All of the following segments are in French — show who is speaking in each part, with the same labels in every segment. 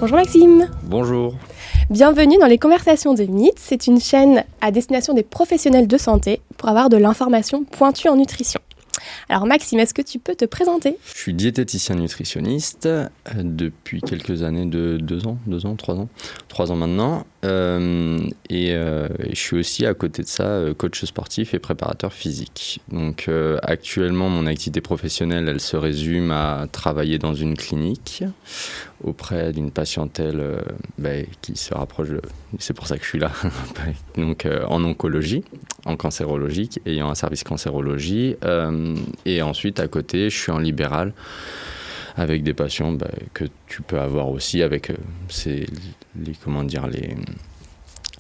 Speaker 1: Bonjour Maxime.
Speaker 2: Bonjour.
Speaker 1: Bienvenue dans les Conversations de Mythes. C'est une chaîne à destination des professionnels de santé pour avoir de l'information pointue en nutrition. Alors Maxime, est-ce que tu peux te présenter ?
Speaker 2: Je suis diététicien nutritionniste depuis quelques années, 3 ans maintenant. Et je suis aussi à côté de ça coach sportif et préparateur physique. Donc actuellement mon activité professionnelle elle se résume à travailler dans une clinique auprès d'une patientèle qui se rapproche c'est pour ça que je suis là, donc en oncologie, en cancérologie, ayant un service cancérologie. Et ensuite à côté je suis en libéral avec des patients que tu peux avoir aussi avec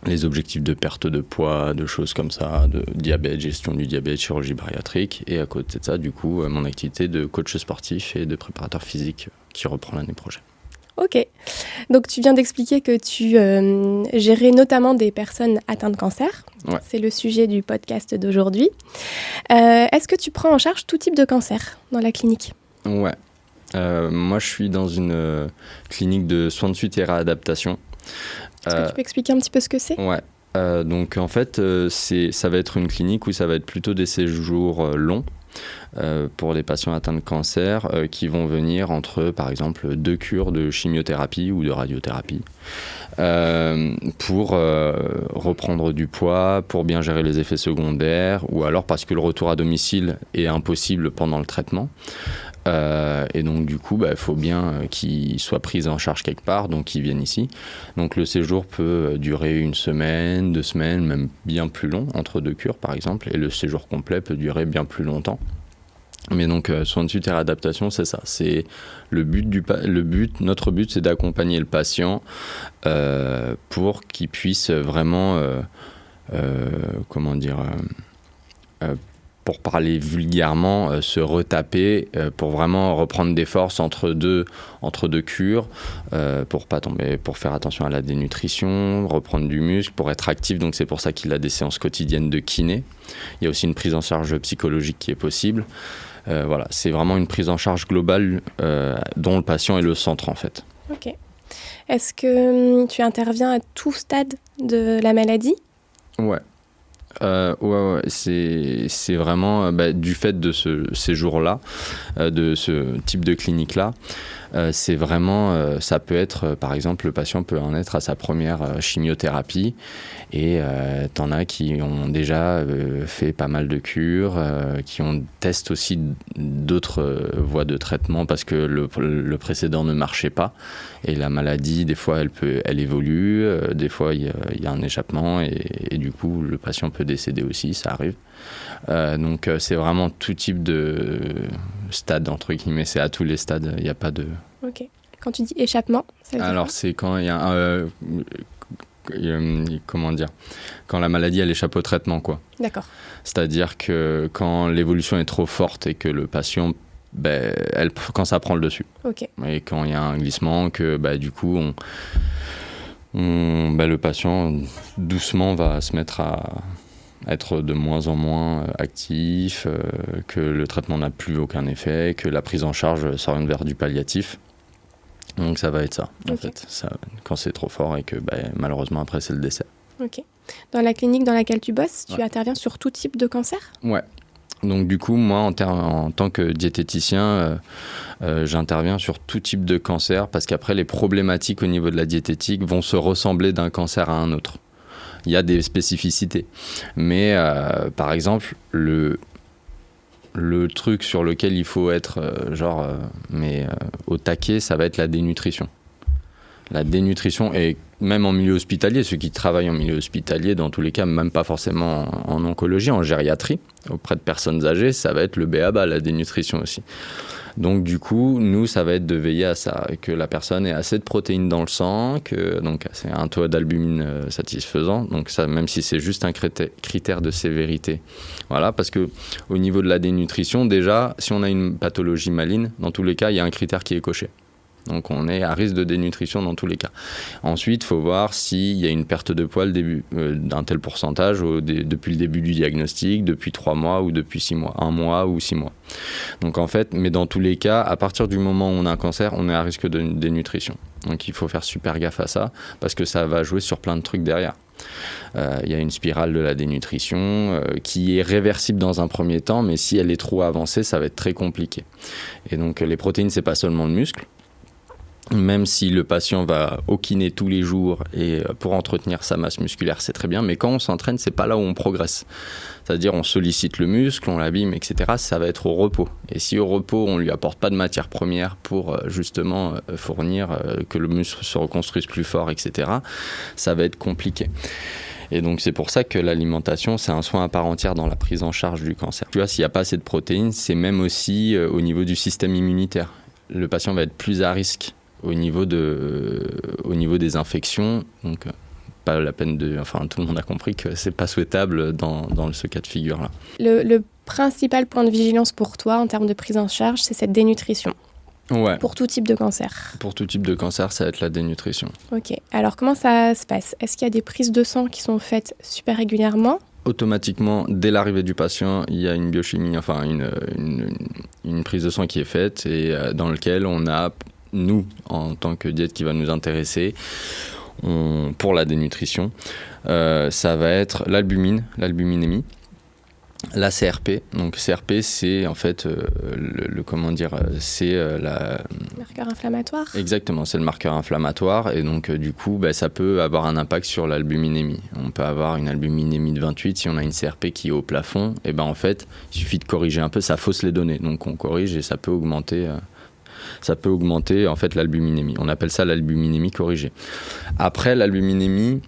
Speaker 2: les objectifs de perte de poids, de choses comme ça, de diabète, gestion du diabète, chirurgie bariatrique. Et à côté de ça, du coup, mon activité de coach sportif et de préparateur physique qui reprend l'année prochaine.
Speaker 1: Ok. Donc tu viens d'expliquer que tu gérais notamment des personnes atteintes de cancer.
Speaker 2: Ouais.
Speaker 1: C'est le sujet du podcast d'aujourd'hui. Est-ce que tu prends en charge tout type de cancer dans la clinique ?
Speaker 2: Ouais. Moi, je suis dans une clinique de soins de suite et réadaptation.
Speaker 1: Est-ce que tu peux expliquer un petit peu ce que c'est ?
Speaker 2: Ouais. Donc en fait, ça va être une clinique où ça va être plutôt des séjours longs pour les patients atteints de cancer qui vont venir entre, par exemple, 2 cures de chimiothérapie ou de radiothérapie pour reprendre du poids, pour bien gérer les effets secondaires ou alors parce que le retour à domicile est impossible pendant le traitement. Et donc du coup, faut bien qu'ils soient pris en charge quelque part, donc ils viennent ici. Donc le séjour peut durer 1 semaine, 2 semaines, même bien plus long, entre 2 cures par exemple, et le séjour complet peut durer bien plus longtemps. Mais donc soins de suite et réadaptation, c'est ça. C'est notre but, c'est d'accompagner le patient pour qu'il puisse vraiment, pour parler vulgairement, se retaper pour vraiment reprendre des forces entre deux cures, pour pas tomber, pour faire attention à la dénutrition, reprendre du muscle, pour être actif. Donc c'est pour ça qu'il a des séances quotidiennes de kiné. Il y a aussi une prise en charge psychologique qui est possible. Voilà, c'est vraiment une prise en charge globale dont le patient est le centre en fait.
Speaker 1: Ok. Est-ce que tu interviens à tout stade de la maladie ?
Speaker 2: Ouais. Ouais, c'est vraiment du fait de ce séjour-là, de ce type de clinique-là, c'est vraiment, ça peut être, par exemple, le patient peut en être à sa première chimiothérapie et t'en as qui ont déjà fait pas mal de cures, qui testent aussi d'autres voies de traitement parce que le précédent ne marchait pas et la maladie, des fois, elle évolue, des fois, il y a un échappement et du coup, le patient peut décéder aussi, ça arrive. Donc c'est vraiment tout type de stade, entre guillemets, c'est à tous les stades, il n'y a pas de...
Speaker 1: Ok. Quand tu dis échappement, ça veut dire
Speaker 2: Alors
Speaker 1: quoi ?
Speaker 2: c'est quand il y a comment dire, quand la maladie elle échappe au traitement quoi.
Speaker 1: D'accord.
Speaker 2: C'est-à-dire que quand l'évolution est trop forte et que le patient quand ça prend le dessus.
Speaker 1: Ok.
Speaker 2: Et quand il y a un glissement que du coup le patient doucement va se mettre à être de moins en moins actif, que le traitement n'a plus aucun effet, que la prise en charge s'oriente vers du palliatif. Donc ça va être ça, en fait, ça, quand c'est trop fort et que malheureusement après c'est le décès.
Speaker 1: Ok. Dans la clinique dans laquelle tu bosses, tu interviens sur tout type de cancer ?
Speaker 2: Ouais. Donc du coup, moi, en tant que diététicien, j'interviens sur tout type de cancer parce qu'après, les problématiques au niveau de la diététique vont se ressembler d'un cancer à un autre. Il y a des spécificités. Mais par exemple, le truc sur lequel il faut être au taquet, ça va être la dénutrition. La dénutrition, et même en milieu hospitalier, ceux qui travaillent en milieu hospitalier, dans tous les cas, même pas forcément en oncologie, en gériatrie, auprès de personnes âgées, ça va être le b.a.-ba, la dénutrition aussi. Donc du coup, nous, ça va être de veiller à ça, que la personne ait assez de protéines dans le sang, donc c'est un taux d'albumine satisfaisant, donc ça, même si c'est juste un critère de sévérité. Voilà, parce que au niveau de la dénutrition, déjà, si on a une pathologie maligne, dans tous les cas, il y a un critère qui est coché. Donc on est à risque de dénutrition dans tous les cas. Ensuite, il faut voir s'il y a une perte de poids d'un tel pourcentage depuis le début du diagnostic, depuis 3 mois ou depuis 6 mois, 1 mois ou 6 mois. Donc en fait, mais dans tous les cas, à partir du moment où on a un cancer, on est à risque de dénutrition. Donc il faut faire super gaffe à ça parce que ça va jouer sur plein de trucs derrière. Il y a une spirale de la dénutrition qui est réversible dans un premier temps, mais si elle est trop avancée, ça va être très compliqué. Et donc les protéines, c'est pas seulement le muscle. Même si le patient va au kiné tous les jours et pour entretenir sa masse musculaire, c'est très bien, mais quand on s'entraîne, c'est pas là où on progresse. C'est-à-dire on sollicite le muscle, on l'abîme, etc. Ça va être au repos. Et si au repos, on lui apporte pas de matière première pour justement fournir que le muscle se reconstruise plus fort, etc., ça va être compliqué. Et donc c'est pour ça que l'alimentation, c'est un soin à part entière dans la prise en charge du cancer. Tu vois, s'il n'y a pas assez de protéines, c'est même aussi au niveau du système immunitaire. Le patient va être plus à risque au niveau des infections, donc pas la peine tout le monde a compris que c'est pas souhaitable dans ce cas de figure là.
Speaker 1: Le principal point de vigilance pour toi en termes de prise en charge, c'est cette dénutrition.
Speaker 2: Ouais.
Speaker 1: Pour tout type de cancer.
Speaker 2: Pour tout type de cancer, ça va être la dénutrition.
Speaker 1: Ok. Alors comment ça se passe ? Est-ce qu'il y a des prises de sang qui sont faites super régulièrement ?
Speaker 2: Automatiquement, dès l'arrivée du patient, il y a une biochimie, une prise de sang qui est faite et dans lequel on a, nous, en tant que diète qui va nous intéresser, pour la dénutrition, ça va être l'albuminémie, la CRP. Donc CRP, c'est en fait
Speaker 1: marqueur inflammatoire.
Speaker 2: Exactement, c'est le marqueur inflammatoire et donc du coup, ça peut avoir un impact sur l'albuminémie. On peut avoir une albuminémie de 28 si on a une CRP qui est au plafond. Et en fait, il suffit de corriger un peu, ça fausse les données. Donc on corrige et ça peut augmenter en fait l'albuminémie. On appelle ça l'albuminémie corrigée. Après, l'albuminémie,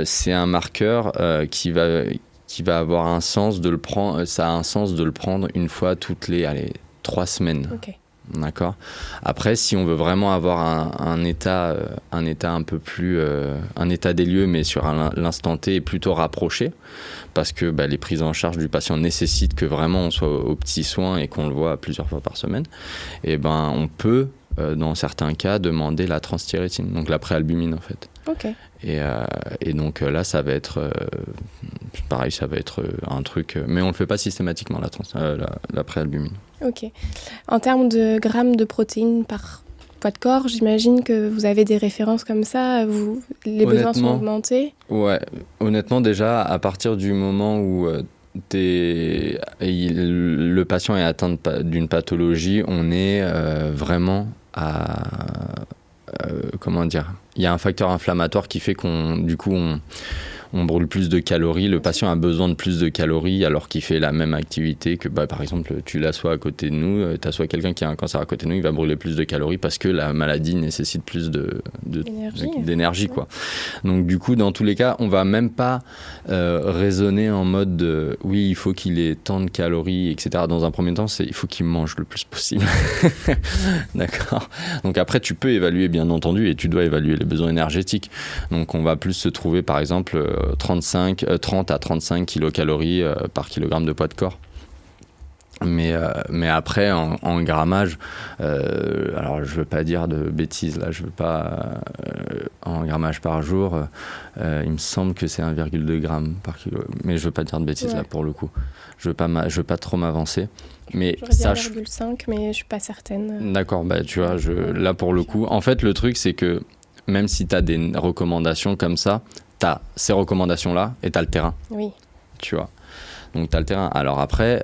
Speaker 2: c'est un marqueur qui va avoir un sens de le prendre. Ça a un sens de le prendre une fois toutes les 3 semaines.
Speaker 1: Okay.
Speaker 2: D'accord. Après, si on veut vraiment avoir un état un peu plus, un état des lieux, mais sur l'instant T plutôt rapproché, parce que les prises en charge du patient nécessitent que vraiment on soit aux petits soins et qu'on le voit plusieurs fois par semaine, on peut, dans certains cas, demander la transthyrétine, donc la préalbumine en fait.
Speaker 1: Ok.
Speaker 2: Et donc là, ça va être pareil, ça va être un truc, mais on ne le fait pas systématiquement, la préalbumine.
Speaker 1: Ok. En termes de grammes de protéines par poids de corps, j'imagine que vous avez des références comme ça, les besoins sont augmentés ? Ouais,
Speaker 2: honnêtement, déjà, à partir du moment où le patient est atteint d'une pathologie, on est vraiment à... il y a un facteur inflammatoire qui fait qu'on brûle plus de calories. Le patient a besoin de plus de calories alors qu'il fait la même activité que, par exemple, tu l'assois à côté de nous, tu assois quelqu'un qui a un cancer à côté de nous, il va brûler plus de calories parce que la maladie nécessite plus d'énergie, quoi. Donc, du coup, dans tous les cas, on va même pas raisonner en mode oui, il faut qu'il ait tant de calories, etc. Dans un premier temps, il faut qu'il mange le plus possible. D'accord. Donc, après, tu peux évaluer, bien entendu, et tu dois évaluer les besoins énergétiques. Donc, on va plus se trouver, par exemple, 30 à 35 kilocalories par kilogramme de poids de corps. Mais après, en grammage, alors je ne veux pas dire de bêtises, là, je veux pas, en grammage par jour, il me semble que c'est 1,2 g par kilo. Mais je ne veux pas dire de bêtises, là, pour le coup. Je ne veux pas trop m'avancer. Mais
Speaker 1: j'aurais dit 1,5, mais je ne suis pas certaine.
Speaker 2: D'accord, tu vois, là, pour le coup, en fait, le truc, c'est que même si tu as des recommandations comme ça, tu as ces recommandations-là et tu as le terrain.
Speaker 1: Oui.
Speaker 2: Tu vois. Donc, tu as le terrain. Alors après,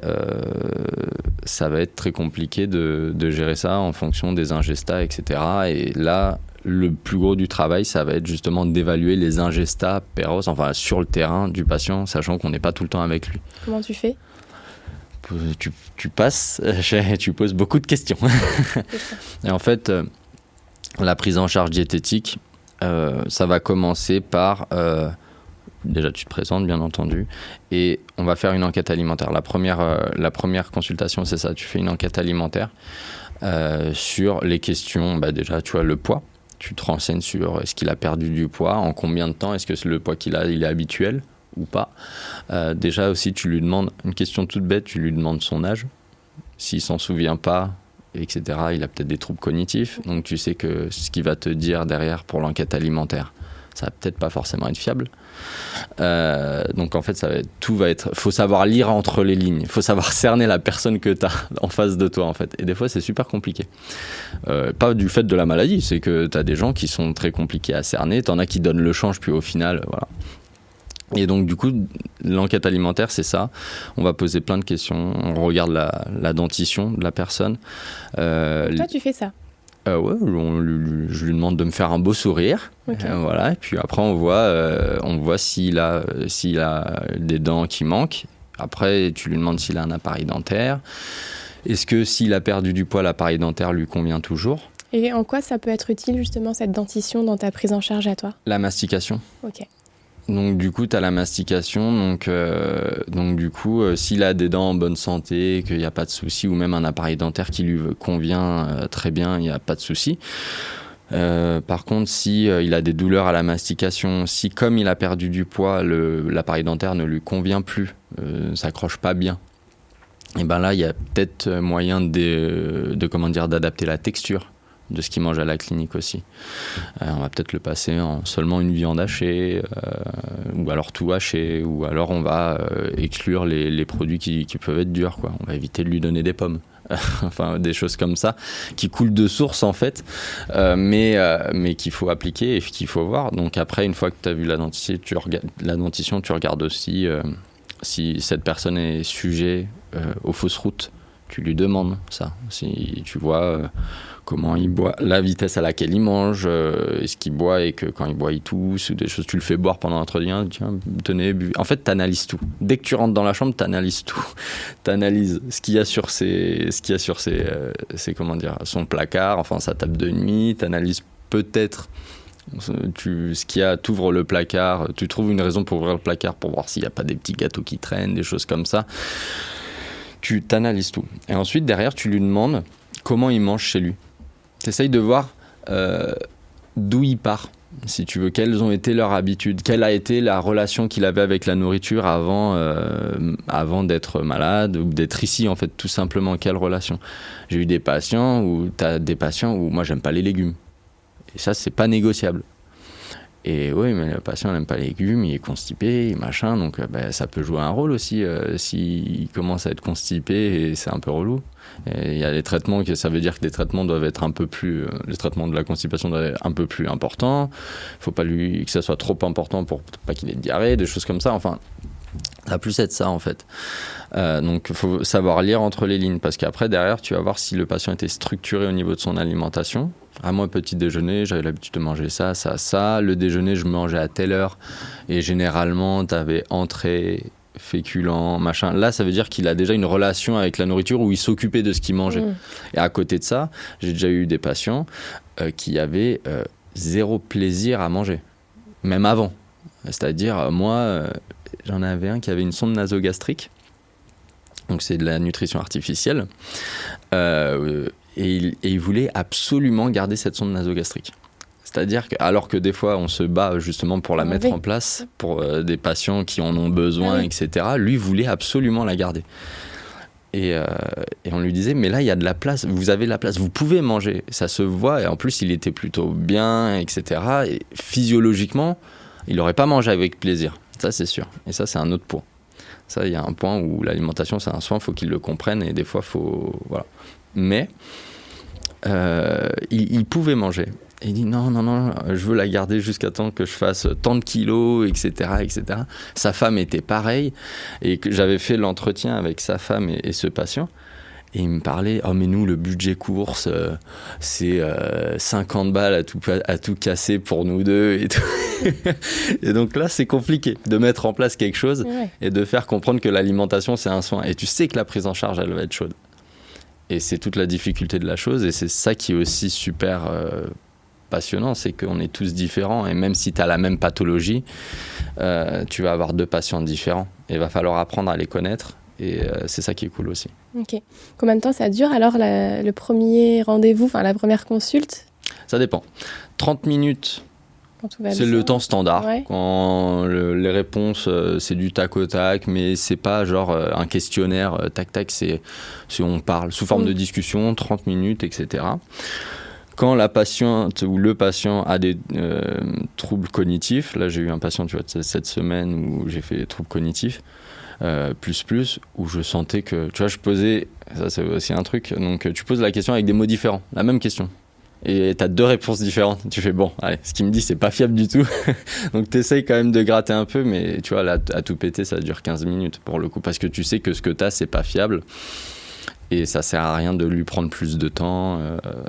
Speaker 2: ça va être très compliqué de gérer ça en fonction des ingestats, etc. Et là, le plus gros du travail, ça va être justement d'évaluer les ingestats sur le terrain du patient, sachant qu'on n'est pas tout le temps avec lui.
Speaker 1: Comment tu fais ?
Speaker 2: Tu passes, tu poses beaucoup de questions. Et en fait, la prise en charge diététique, ça va commencer par... déjà, tu te présentes, bien entendu, et on va faire une enquête alimentaire. La première consultation, c'est ça. Tu fais une enquête alimentaire sur les questions. Déjà, tu vois, le poids. Tu te renseignes sur est-ce qu'il a perdu du poids, en combien de temps, est-ce que le poids qu'il a, il est habituel ou pas. Déjà aussi, tu lui demandes une question toute bête, tu lui demandes son âge. S'il s'en souvient pas, etc. Il a peut-être des troubles cognitifs, donc tu sais que ce qu'il va te dire derrière pour l'enquête alimentaire, ça va peut-être pas forcément être fiable. Donc en fait, faut savoir lire entre les lignes, faut savoir cerner la personne que tu as en face de toi en fait. Et des fois, c'est super compliqué. Pas du fait de la maladie, c'est que tu as des gens qui sont très compliqués à cerner, t'en as qui donnent le change, puis au final, voilà. Et donc du coup, l'enquête alimentaire, c'est ça. On va poser plein de questions, on regarde la dentition de la personne.
Speaker 1: Toi, tu fais ça?
Speaker 2: Ouais, je lui demande de me faire un beau sourire.
Speaker 1: Okay.
Speaker 2: Voilà, et puis après, on voit s'il a des dents qui manquent. Après, tu lui demandes s'il a un appareil dentaire. Est-ce que s'il a perdu du poids, l'appareil dentaire lui convient toujours?
Speaker 1: Et en quoi ça peut être utile justement cette dentition dans ta prise en charge à toi?
Speaker 2: La mastication.
Speaker 1: Ok.
Speaker 2: Donc du coup, tu as la mastication, donc du coup, s'il a des dents en bonne santé, qu'il n'y a pas de souci, ou même un appareil dentaire qui lui convient très bien, il n'y a pas de souci. Par contre, si il a des douleurs à la mastication, si comme il a perdu du poids, l'appareil dentaire ne lui convient plus, s'accroche pas bien, et ben là, il y a peut-être moyen d'adapter la texture de ce qu'il mange à la clinique aussi. On va peut-être le passer en seulement une viande hachée, ou alors tout haché, ou alors on va exclure les produits qui peuvent être durs, quoi. On va éviter de lui donner des pommes. Enfin, des choses comme ça, qui coulent de source en fait, mais qu'il faut appliquer et qu'il faut voir. Donc après, une fois que tu as vu la dentition, tu regardes aussi si cette personne est sujet aux fausses routes. Tu lui demandes ça. Si tu vois comment il boit, la vitesse à laquelle il mange, est-ce qu'il boit et que quand il boit il tousse, ou des choses, tu le fais boire pendant l'entretien, tiens, tenez, buvez. En fait, tu analyses tout. Dès que tu rentres dans la chambre, tu analyses tout. Tu analyses ce qu'il y a sur son placard, enfin sa table de nuit, tu analyses peut-être ce qu'il y a, t'ouvres le placard, tu trouves une raison pour ouvrir le placard pour voir s'il n'y a pas des petits gâteaux qui traînent, des choses comme ça. Tu t'analyses tout. Et ensuite, derrière, tu lui demandes comment il mange chez lui. Tu essayes de voir d'où il part, si tu veux, quelles ont été leurs habitudes, quelle a été la relation qu'il avait avec la nourriture avant d'être malade ou d'être ici, en fait, tout simplement. Quelle relation? J'ai eu des patients où moi, j'aime pas les légumes. Et ça, c'est pas négociable. Et oui, mais le patient n'aime pas les légumes, il est constipé, machin, donc ça peut jouer un rôle aussi s'il commence à être constipé et c'est un peu relou. Il y a des traitements, ça veut dire que des traitements doivent être un peu plus, les traitements de la constipation doivent être un peu plus importants. Il ne faut pas que ça soit trop important pour pas qu'il ait de diarrhée, des choses comme ça. Enfin, ça va plus être ça en fait. Donc il faut savoir lire entre les lignes parce qu'après derrière tu vas voir si le patient était structuré au niveau de son alimentation. Moi petit déjeuner j'avais l'habitude de manger ça. Le déjeuner je mangeais à telle heure et généralement t'avais entrée, féculents, machin. Là ça veut dire qu'il a déjà une relation avec la nourriture où il s'occupait de ce qu'il mangeait. Et à côté de ça j'ai déjà eu des patients qui avaient zéro plaisir à manger, même avant. C'est-à-dire moi j'en avais un qui avait une sonde nasogastrique. Donc c'est de la nutrition artificielle. Et il voulait absolument garder cette sonde nasogastrique. C'est-à-dire que, alors que des fois on se bat justement pour la mettre en place pour des patients qui en ont besoin, etc. Lui voulait absolument la garder. Et on lui disait mais là il y a de la place, vous avez de la place, vous pouvez manger, ça se voit. Et en plus il était plutôt bien, etc. Et physiologiquement il n'aurait pas mangé avec plaisir, ça c'est sûr. Et ça c'est un autre point. Ça, il y a un point où l'alimentation, c'est un soin, il faut qu'ils le comprennent et des fois, voilà. Mais il pouvait manger. Et il dit non, je veux la garder jusqu'à temps que je fasse tant de kilos, etc., etc. Sa femme était pareille et que j'avais fait l'entretien avec sa femme et ce patient. Et il me parlait, mais nous, le budget course, c'est 50 balles à tout casser pour nous deux et tout. Et donc là, c'est compliqué de mettre en place quelque chose et de faire comprendre que l'alimentation, c'est un soin. Et tu sais que la prise en charge, elle va être chaude. Et c'est toute la difficulté de la chose. Et c'est ça qui est aussi super passionnant, c'est qu'on est tous différents. Et même si tu as la même pathologie, tu vas avoir deux patients différents. Et il va falloir apprendre à les connaître. Et c'est ça qui est cool aussi. Ok.
Speaker 1: Combien de temps ça dure alors le premier rendez-vous, enfin la première consulte?
Speaker 2: Ça dépend. 30 minutes
Speaker 1: quand tout va
Speaker 2: C'est
Speaker 1: bien.
Speaker 2: le temps standard.
Speaker 1: Ouais.
Speaker 2: Quand les réponses, c'est du tac au tac, mais c'est pas genre un questionnaire tac tac, c'est on parle sous forme de discussion, 30 minutes, etc. Quand la patiente ou le patient a des troubles cognitifs, là j'ai eu un patient, tu vois, cette semaine où j'ai fait des troubles cognitifs, où je sentais que, tu vois, je posais, ça c'est aussi un truc, donc tu poses la question avec des mots différents, la même question. Et tu as 2 réponses différentes. Tu fais bon, allez, ce qu'il me dit, c'est pas fiable du tout. Donc tu essayes quand même de gratter un peu, mais tu vois, là, à tout péter, ça dure 15 minutes pour le coup, parce que tu sais que ce que tu as, c'est pas fiable. Et ça sert à rien de lui prendre plus de temps.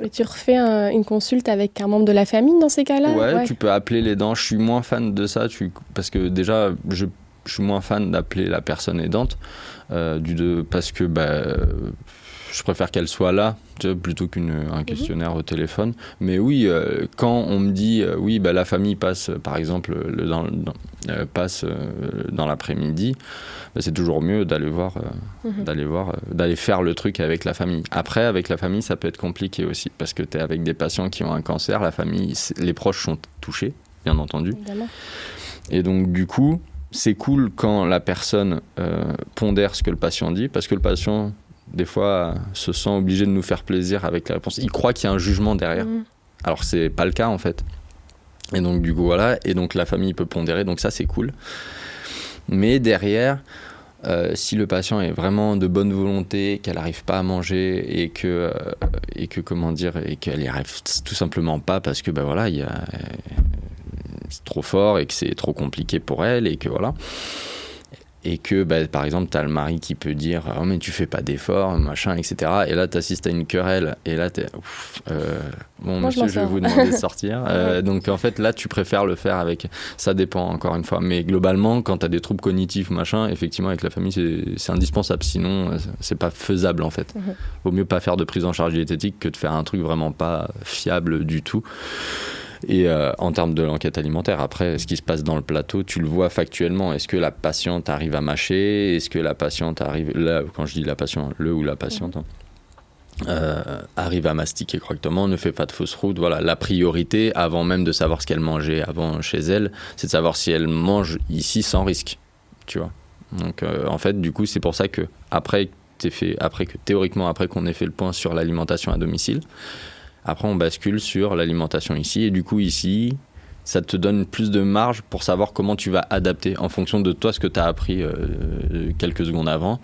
Speaker 1: Et tu refais une consulte avec un membre de la famille dans ces cas-là?
Speaker 2: Ouais, tu peux appeler l'aidant. Je suis moins fan de ça, parce que déjà, je suis moins fan d'appeler la personne aidante, parce que je préfère qu'elle soit là, tu vois, plutôt qu'un questionnaire au téléphone. Mais oui, quand on me dit oui, la famille passe, par exemple, dans l'après-midi, c'est toujours mieux d'aller d'aller faire le truc avec la famille. Après, avec la famille, ça peut être compliqué aussi, parce que tu es avec des patients qui ont un cancer, la famille, les proches sont touchés, bien entendu.
Speaker 1: Évidemment.
Speaker 2: Et donc, du coup, c'est cool quand la personne pondère ce que le patient dit, parce que le patient, des fois, se sent obligé de nous faire plaisir avec la réponse. Il croit qu'il y a un jugement derrière. Alors, c'est pas le cas, en fait. Et donc, du coup, voilà. Et donc, la famille peut pondérer. Donc, ça, c'est cool. Mais derrière, si le patient est vraiment de bonne volonté, qu'elle n'arrive pas à manger et qu'elle n'y arrive tout simplement pas parce que, c'est trop fort et que c'est trop compliqué pour elle et que voilà. Et que, par exemple, tu as le mari qui peut dire « Oh, mais tu fais pas d'efforts, machin, etc. » Et là, tu assistes à une querelle. Et là, tu es « Bon, moi, monsieur, je vais vous demander de sortir. » Donc, en fait, là, tu préfères le faire avec... Ça dépend, encore une fois. Mais globalement, quand tu as des troubles cognitifs, machin, effectivement, avec la famille, c'est indispensable. Sinon, c'est pas faisable, en fait. Vaut mieux pas faire de prise en charge diététique que de faire un truc vraiment pas fiable du tout. Et en termes de l'enquête alimentaire, après, ce qui se passe dans le plateau, tu le vois factuellement. Est-ce que la patiente arrive à mâcher? Est-ce que la patiente arrive... Là, quand je dis la patiente, le ou la patiente, arrive à mastiquer correctement, ne fait pas de fausse route. Voilà, la priorité, avant même de savoir ce qu'elle mangeait avant chez elle, c'est de savoir si elle mange ici sans risque. Tu vois. Donc, en fait, du coup, c'est pour ça que théoriquement, après qu'on ait fait le point sur l'alimentation à domicile, après, on bascule sur l'alimentation ici. Et du coup, ici, ça te donne plus de marge pour savoir comment tu vas adapter en fonction de toi, ce que tu as appris quelques secondes avant.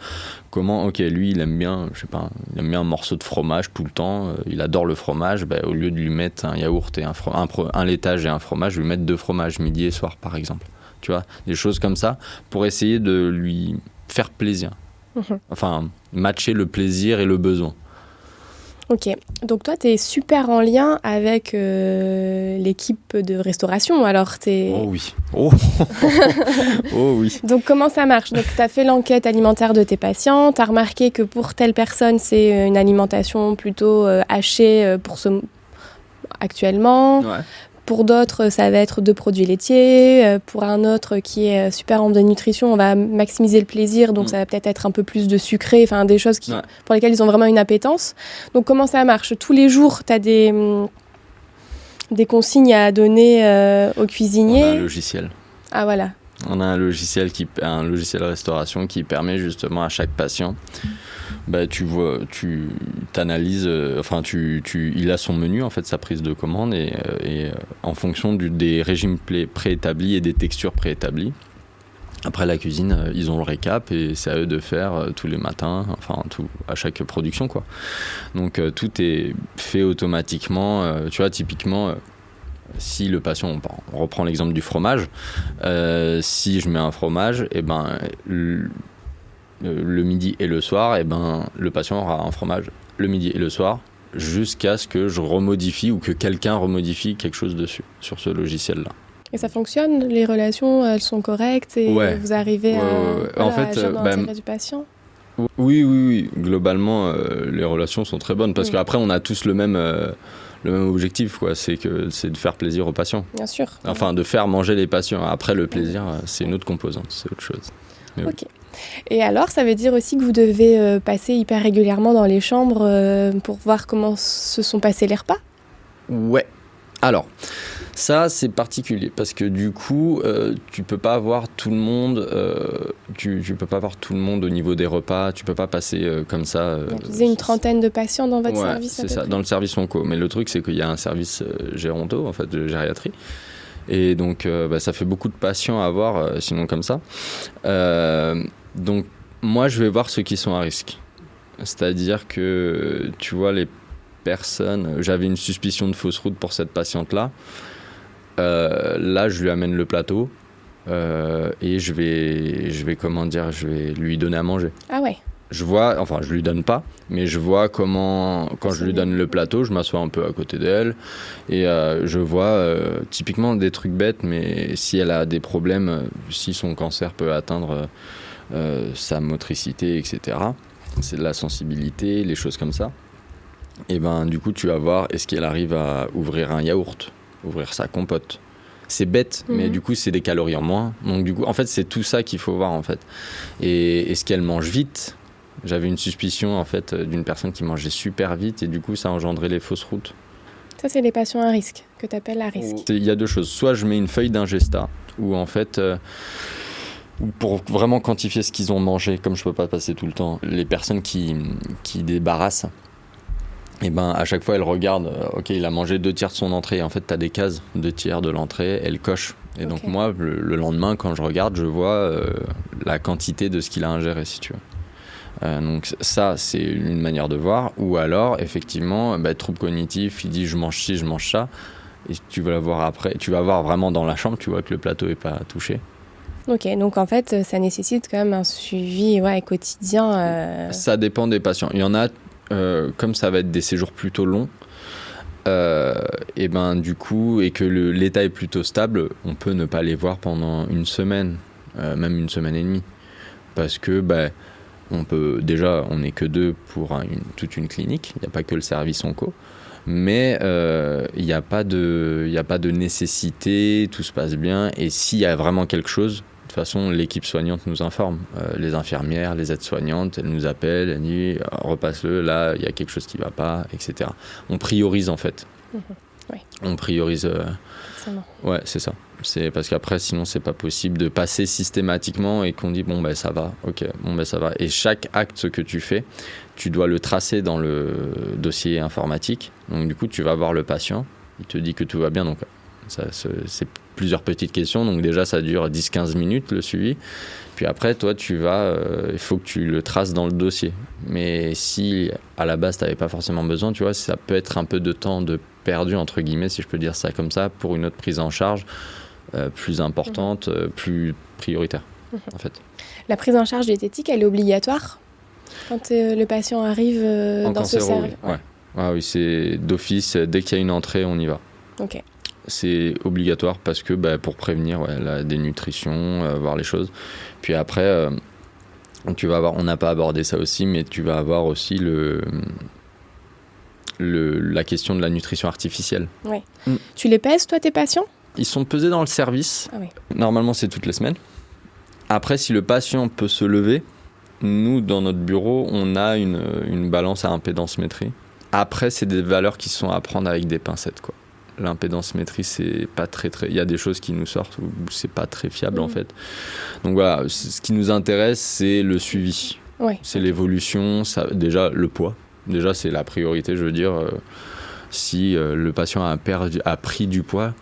Speaker 2: Comment, ok, lui, il aime bien, je sais pas, il aime bien un morceau de fromage tout le temps. Il adore le fromage. Au lieu de lui mettre un yaourt et un laitage et un fromage, je vais lui mettre 2 fromages, midi et soir, par exemple. Tu vois, des choses comme ça pour essayer de lui faire plaisir. Enfin, matcher le plaisir et le besoin.
Speaker 1: Ok, donc toi, tu es super en lien avec l'équipe de restauration, alors
Speaker 2: Oh oui. Oh oui.
Speaker 1: Donc comment ça marche? Donc tu as fait l'enquête alimentaire de tes patients, tu as remarqué que pour telle personne, c'est une alimentation plutôt hachée actuellement.
Speaker 2: Ouais.
Speaker 1: Pour d'autres, ça va être de produits laitiers. Pour un autre qui est super en nutrition, on va maximiser le plaisir. Donc, ça va peut-être être un peu plus de sucré. Enfin, des choses pour lesquelles ils ont vraiment une appétence. Donc, comment ça marche? Tous les jours, tu as des consignes à donner aux cuisiniers.
Speaker 2: On a un logiciel.
Speaker 1: Ah, voilà.
Speaker 2: On a un logiciel restauration qui permet justement à chaque patient... tu t'analyses, il a son menu, en fait, sa prise de commande, et en fonction des régimes préétablis et des textures préétablies. Après la cuisine, ils ont le récap et c'est à eux de faire tous les matins, à chaque production, quoi. Donc tout est fait automatiquement. Tu vois, typiquement, si le patient, on reprend l'exemple du fromage, si je mets un fromage, le midi et le soir, le patient aura un fromage le midi et le soir jusqu'à ce que je remodifie ou que quelqu'un remodifie quelque chose dessus, sur ce logiciel-là. Et
Speaker 1: ça fonctionne? Les relations, elles sont correctes et vous arrivez à agir dans l'intérêt du patient?
Speaker 2: Oui. Globalement, les relations sont très bonnes parce qu'après, on a tous le même objectif, quoi. C'est de faire plaisir aux patients.
Speaker 1: Bien sûr.
Speaker 2: Enfin, de faire manger les patients. Après, le plaisir, c'est une autre composante, c'est autre chose. Mais
Speaker 1: ok. Et alors, ça veut dire aussi que vous devez passer hyper régulièrement dans les chambres pour voir comment se sont passés les repas?
Speaker 2: Ouais. Alors, ça, c'est particulier parce que du coup, tu peux pas avoir tout le monde. Tu peux pas avoir tout le monde au niveau des repas. Tu peux pas passer comme ça.
Speaker 1: Tu disais une trentaine de patients dans votre service.
Speaker 2: C'est ça, dans le service onco. Mais le truc, c'est qu'il y a un service géronto, en fait, de gériatrie. Et donc, ça fait beaucoup de patients à avoir, sinon comme ça. Donc, moi, je vais voir ceux qui sont à risque. C'est-à-dire que, tu vois, les personnes... J'avais une suspicion de fausse route pour cette patiente-là. Là, je lui amène le plateau et je vais lui donner à manger.
Speaker 1: Ah ouais.
Speaker 2: Je lui donne pas, mais je vois comment, quand je lui donne le plateau, je m'assois un peu à côté d'elle et je vois typiquement des trucs bêtes, mais si elle a des problèmes, si son cancer peut atteindre sa motricité, etc., c'est de la sensibilité, les choses comme ça. Et ben du coup, tu vas voir, est-ce qu'elle arrive à ouvrir un yaourt, ouvrir sa compote. C'est bête, mais du coup, c'est des calories en moins. Donc du coup, en fait, c'est tout ça qu'il faut voir, en fait. Et est-ce qu'elle mange vite ? J'avais une suspicion, en fait, d'une personne qui mangeait super vite et du coup, ça engendrait les fausses routes.
Speaker 1: Ça, c'est les patients à risque, que tu appelles à risque.
Speaker 2: Il y a deux choses. Soit je mets une feuille d'ingesta, où en fait... pour vraiment quantifier ce qu'ils ont mangé, comme je peux pas passer tout le temps, les personnes qui débarrassent, et ben à chaque fois elle regarde, ok, il a mangé 2 tiers de son entrée, en fait tu as des cases, 2 tiers de l'entrée, elle coche. Et donc moi, le lendemain, quand je regarde, je vois la quantité de ce qu'il a ingéré, si tu veux. Donc ça, c'est une manière de voir. Ou alors, effectivement, trouble cognitif, il dit je mange ci, je mange ça, et tu vas la voir après, tu vas voir vraiment dans la chambre, tu vois que le plateau est pas touché.
Speaker 1: Ok, donc en fait, ça nécessite quand même un suivi quotidien.
Speaker 2: Ça dépend des patients. Il y en a, comme ça va être des séjours plutôt longs, et ben du coup, et que l'état est plutôt stable, on peut ne pas les voir pendant une semaine, même une semaine et demie, parce que on n'est que 2 pour toute une clinique. Il n'y a pas que le service onco. Mais il n'y a pas de nécessité, tout se passe bien. Et s'il y a vraiment quelque chose, de toute façon, l'équipe soignante nous informe. Les infirmières, les aides-soignantes, elles nous appellent, elles disent repasse-le, là, il y a quelque chose qui ne va pas, etc. On priorise en fait.
Speaker 1: Oui.
Speaker 2: On priorise. Ouais, c'est ça. C'est parce qu'après, sinon, c'est pas possible de passer systématiquement et qu'on dit ça va, ok, ça va. Et chaque acte que tu fais, tu dois le tracer dans le dossier informatique. Donc du coup, tu vas voir le patient, il te dit que tout va bien. Donc c'est plusieurs petites questions. Donc déjà, ça dure 10-15 minutes le suivi. Puis après, toi, il faut que tu le traces dans le dossier. Mais si à la base, tu n'avais pas forcément besoin, tu vois, ça peut être un peu de temps de perdu, entre guillemets, si je peux dire ça comme ça, pour une autre prise en charge plus importante, plus prioritaire, en fait.
Speaker 1: La prise en charge diététique, elle est obligatoire quand le patient arrive dans ce service?
Speaker 2: Ouais. Ah oui, c'est d'office, dès qu'il y a une entrée, on y va.
Speaker 1: Ok.
Speaker 2: C'est obligatoire parce que pour prévenir la dénutrition, voir les choses. Puis après, tu vas avoir, on n'a pas abordé ça aussi, mais tu vas avoir aussi la question de la nutrition artificielle.
Speaker 1: Ouais. Tu les pèses, toi, tes patients ?
Speaker 2: Ils sont pesés dans le service.
Speaker 1: Ah oui.
Speaker 2: Normalement, c'est toutes les semaines. Après, si le patient peut se lever, nous, dans notre bureau, on a une balance à impédance-métrie. Après, c'est des valeurs qui sont à prendre avec des pincettes, quoi. L'impédance-métrie, c'est pas très... Il y a des choses qui nous sortent où c'est pas très fiable, en fait. Donc voilà, ce qui nous intéresse, c'est le suivi.
Speaker 1: Ouais.
Speaker 2: C'est l'évolution, déjà le poids. Déjà, c'est la priorité, je veux dire. Si le patient a pris du poids,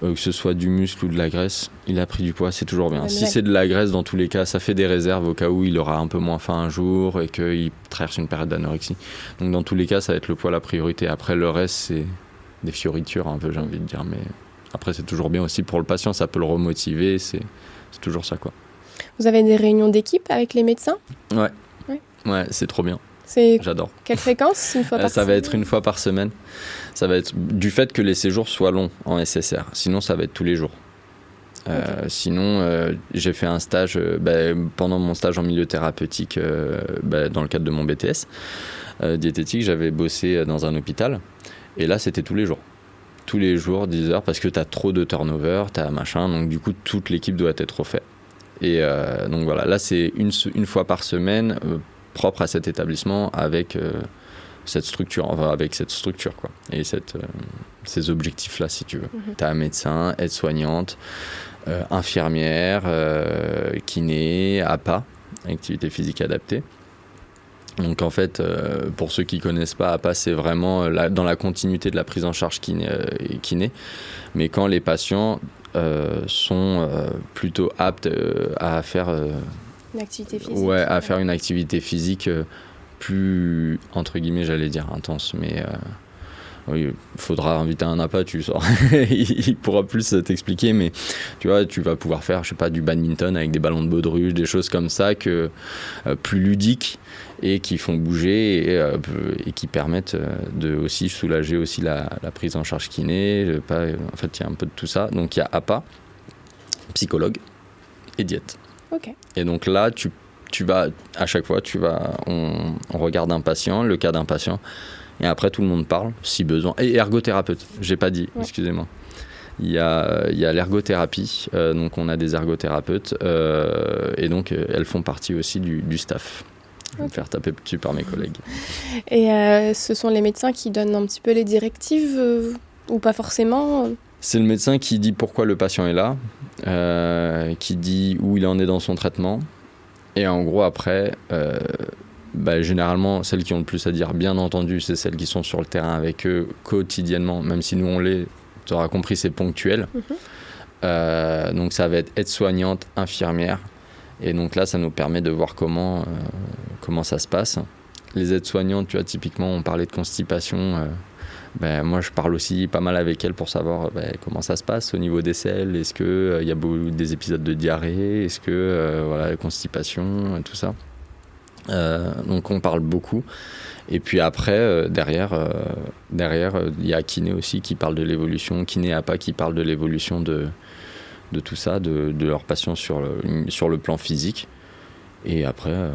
Speaker 2: que ce soit du muscle ou de la graisse, il a pris du poids, c'est toujours bien. Si c'est de la graisse, dans tous les cas, ça fait des réserves au cas où il aura un peu moins faim un jour et qu'il traverse une période d'anorexie. Donc dans tous les cas, ça va être le poids la priorité. Après, le reste, c'est des fioritures un peu, j'ai envie de dire. Mais après, c'est toujours bien aussi pour le patient, ça peut le remotiver, c'est toujours ça, quoi.
Speaker 1: Vous avez des réunions d'équipe avec les médecins ?
Speaker 2: Ouais, c'est trop bien. J'adore.
Speaker 1: Quelle fréquence ? Une fois par semaine ?
Speaker 2: Ça va être une fois par semaine. Ça va être du fait que les séjours soient longs en SSR. Sinon, ça va être tous les jours. Sinon, j'ai fait un stage pendant mon stage en milieu thérapeutique dans le cadre de mon BTS diététique. J'avais bossé dans un hôpital. Et là, c'était tous les jours. Tous les jours, 10 heures, parce que tu as trop de turnover, tu as machin. Donc, du coup, toute l'équipe doit être refaite. Et donc, voilà. Là, c'est une fois par semaine... propre à cet établissement avec cette structure, enfin, avec cette structure, quoi, et ces objectifs-là, si tu veux. Tu as médecin, aide-soignante, infirmière, kiné, APA, activité physique adaptée. Donc en fait, pour ceux qui ne connaissent pas, APA, c'est vraiment dans la continuité de la prise en charge kiné. Mais quand les patients sont plutôt aptes à faire...
Speaker 1: une activité physique.
Speaker 2: Ouais, à faire une activité physique plus, entre guillemets, j'allais dire intense. Mais oui, il faudra inviter un APA, tu sors. Il pourra plus t'expliquer, mais tu vois, tu vas pouvoir faire, je sais pas, du badminton avec des ballons de baudruche, des choses comme ça, plus ludiques et qui font bouger et qui permettent de aussi soulager aussi la prise en charge kiné. En fait, il y a un peu de tout ça. Donc, il y a APA, psychologue et diète.
Speaker 1: Ok.
Speaker 2: Et donc là, tu vas, à chaque fois, on regarde un patient, le cas d'un patient, et après tout le monde parle, si besoin. Et ergothérapeute, j'ai pas dit, excusez-moi. Il y a l'ergothérapie, donc on a des ergothérapeutes, et donc elles font partie aussi du staff. Je vais me faire taper dessus par mes collègues.
Speaker 1: Et ce sont les médecins qui donnent un petit peu les directives, ou pas forcément
Speaker 2: C'est le médecin qui dit pourquoi le patient est là, qui dit où il en est dans son traitement. Et en gros, après, généralement, celles qui ont le plus à dire, bien entendu, c'est celles qui sont sur le terrain avec eux quotidiennement, même si nous, tu auras compris, c'est ponctuel. Donc, ça va être aide-soignante, infirmière. Et donc là, ça nous permet de voir comment ça se passe. Les aides-soignantes, tu vois, typiquement, on parlait de constipation. Moi, je parle aussi pas mal avec elles pour savoir comment ça se passe au niveau des selles. Est-ce qu'il y a des épisodes de diarrhée? Est-ce que, constipation, tout ça. Donc, on parle beaucoup. Et puis après, derrière, il y a kiné aussi qui parle de l'évolution. Kiné APA qui parle de l'évolution de tout ça, de leurs patients sur le plan physique. Et après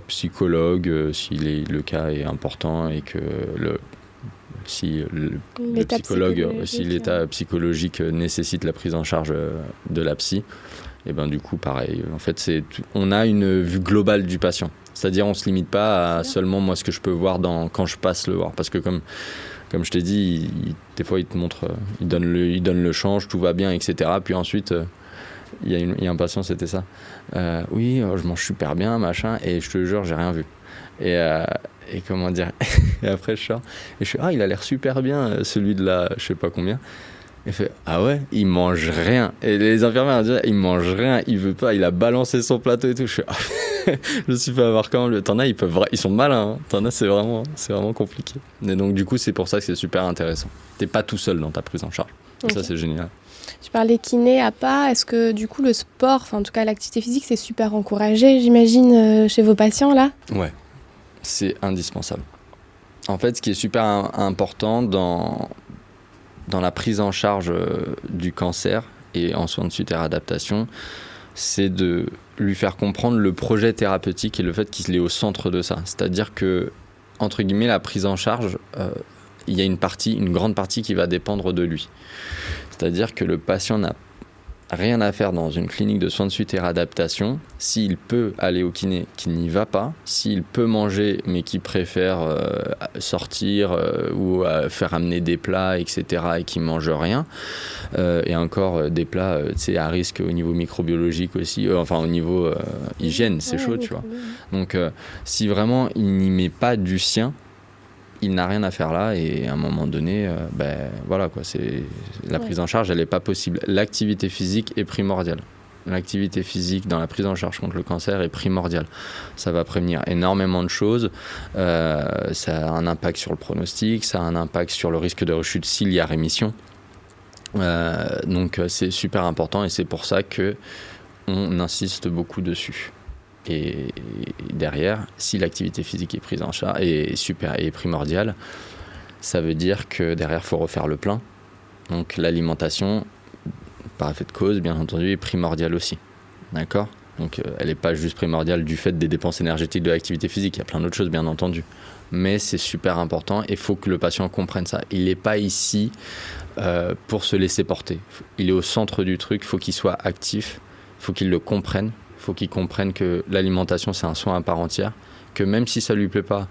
Speaker 2: psychologue, si le cas est important et que si le psychologue, si l'état psychologique nécessite la prise en charge de la psy, et ben du coup pareil. En fait, on a une vue globale du patient. C'est-à-dire on se limite pas à seulement moi ce que je peux voir quand je passe le voir, parce que comme je t'ai dit, des fois il te montre, il donne le change, tout va bien, etc. Puis ensuite il y a un patient, c'était ça. Oui, je mange super bien, machin, et je te jure, j'ai rien vu. Et comment dire, et après je sors et je fais il a l'air super bien, celui de là, je sais pas combien. Il fait ah ouais, il mange rien. Et les infirmières disent il mange rien, il veut pas, il a balancé son plateau et tout. Je fais je suis fait avoir quand même. T'en as, ils sont malins. Hein. T'en as, c'est vraiment compliqué. Et donc du coup, c'est pour ça que c'est super intéressant. T'es pas tout seul dans ta prise en charge. Okay. Ça, c'est génial.
Speaker 1: Tu parlais kiné, APA. Est-ce que du coup le sport, en tout cas l'activité physique, c'est super encouragé, j'imagine, chez vos patients là? Ouais.
Speaker 2: C'est indispensable. En fait, ce qui est super important dans la prise en charge du cancer et en soins de suite et réadaptation, c'est de lui faire comprendre le projet thérapeutique et le fait qu'il est au centre de ça. C'est-à-dire que, entre guillemets, la prise en charge, il y a une grande partie qui va dépendre de lui. C'est-à-dire que le patient n'a rien à faire dans une clinique de soins de suite et réadaptation. S'il peut aller au kiné, qu'il n'y va pas. S'il peut manger, mais qu'il préfère sortir ou faire amener des plats, etc., et qu'il ne mange rien. Et encore des plats à risque au niveau microbiologique aussi, au niveau hygiène, c'est chaud, tu vois. Donc, si vraiment il n'y met pas du sien, il n'a rien à faire là, et à un moment donné, voilà quoi, la prise en charge, elle n'est pas possible. L'activité physique est primordiale. L'activité physique dans la prise en charge contre le cancer est primordiale. Ça va prévenir énormément de choses. Ça a un impact sur le pronostic, ça a un impact sur le risque de rechute s'il y a rémission. Donc c'est super important, et c'est pour ça qu'on insiste beaucoup dessus. Et derrière, si l'activité physique est prise en charge et est primordiale, ça veut dire que derrière, il faut refaire le plein. Donc l'alimentation, par effet de cause, bien entendu, est primordiale aussi. D'accord ? Donc elle n'est pas juste primordiale du fait des dépenses énergétiques de l'activité physique, il y a plein d'autres choses, bien entendu. Mais c'est super important, et il faut que le patient comprenne ça. Il n'est pas ici pour se laisser porter. Il est au centre du truc, il faut qu'il soit actif, il faut qu'il le comprenne. Il faut qu'il comprenne que l'alimentation, c'est un soin à part entière, que même si ça ne lui plaît pas,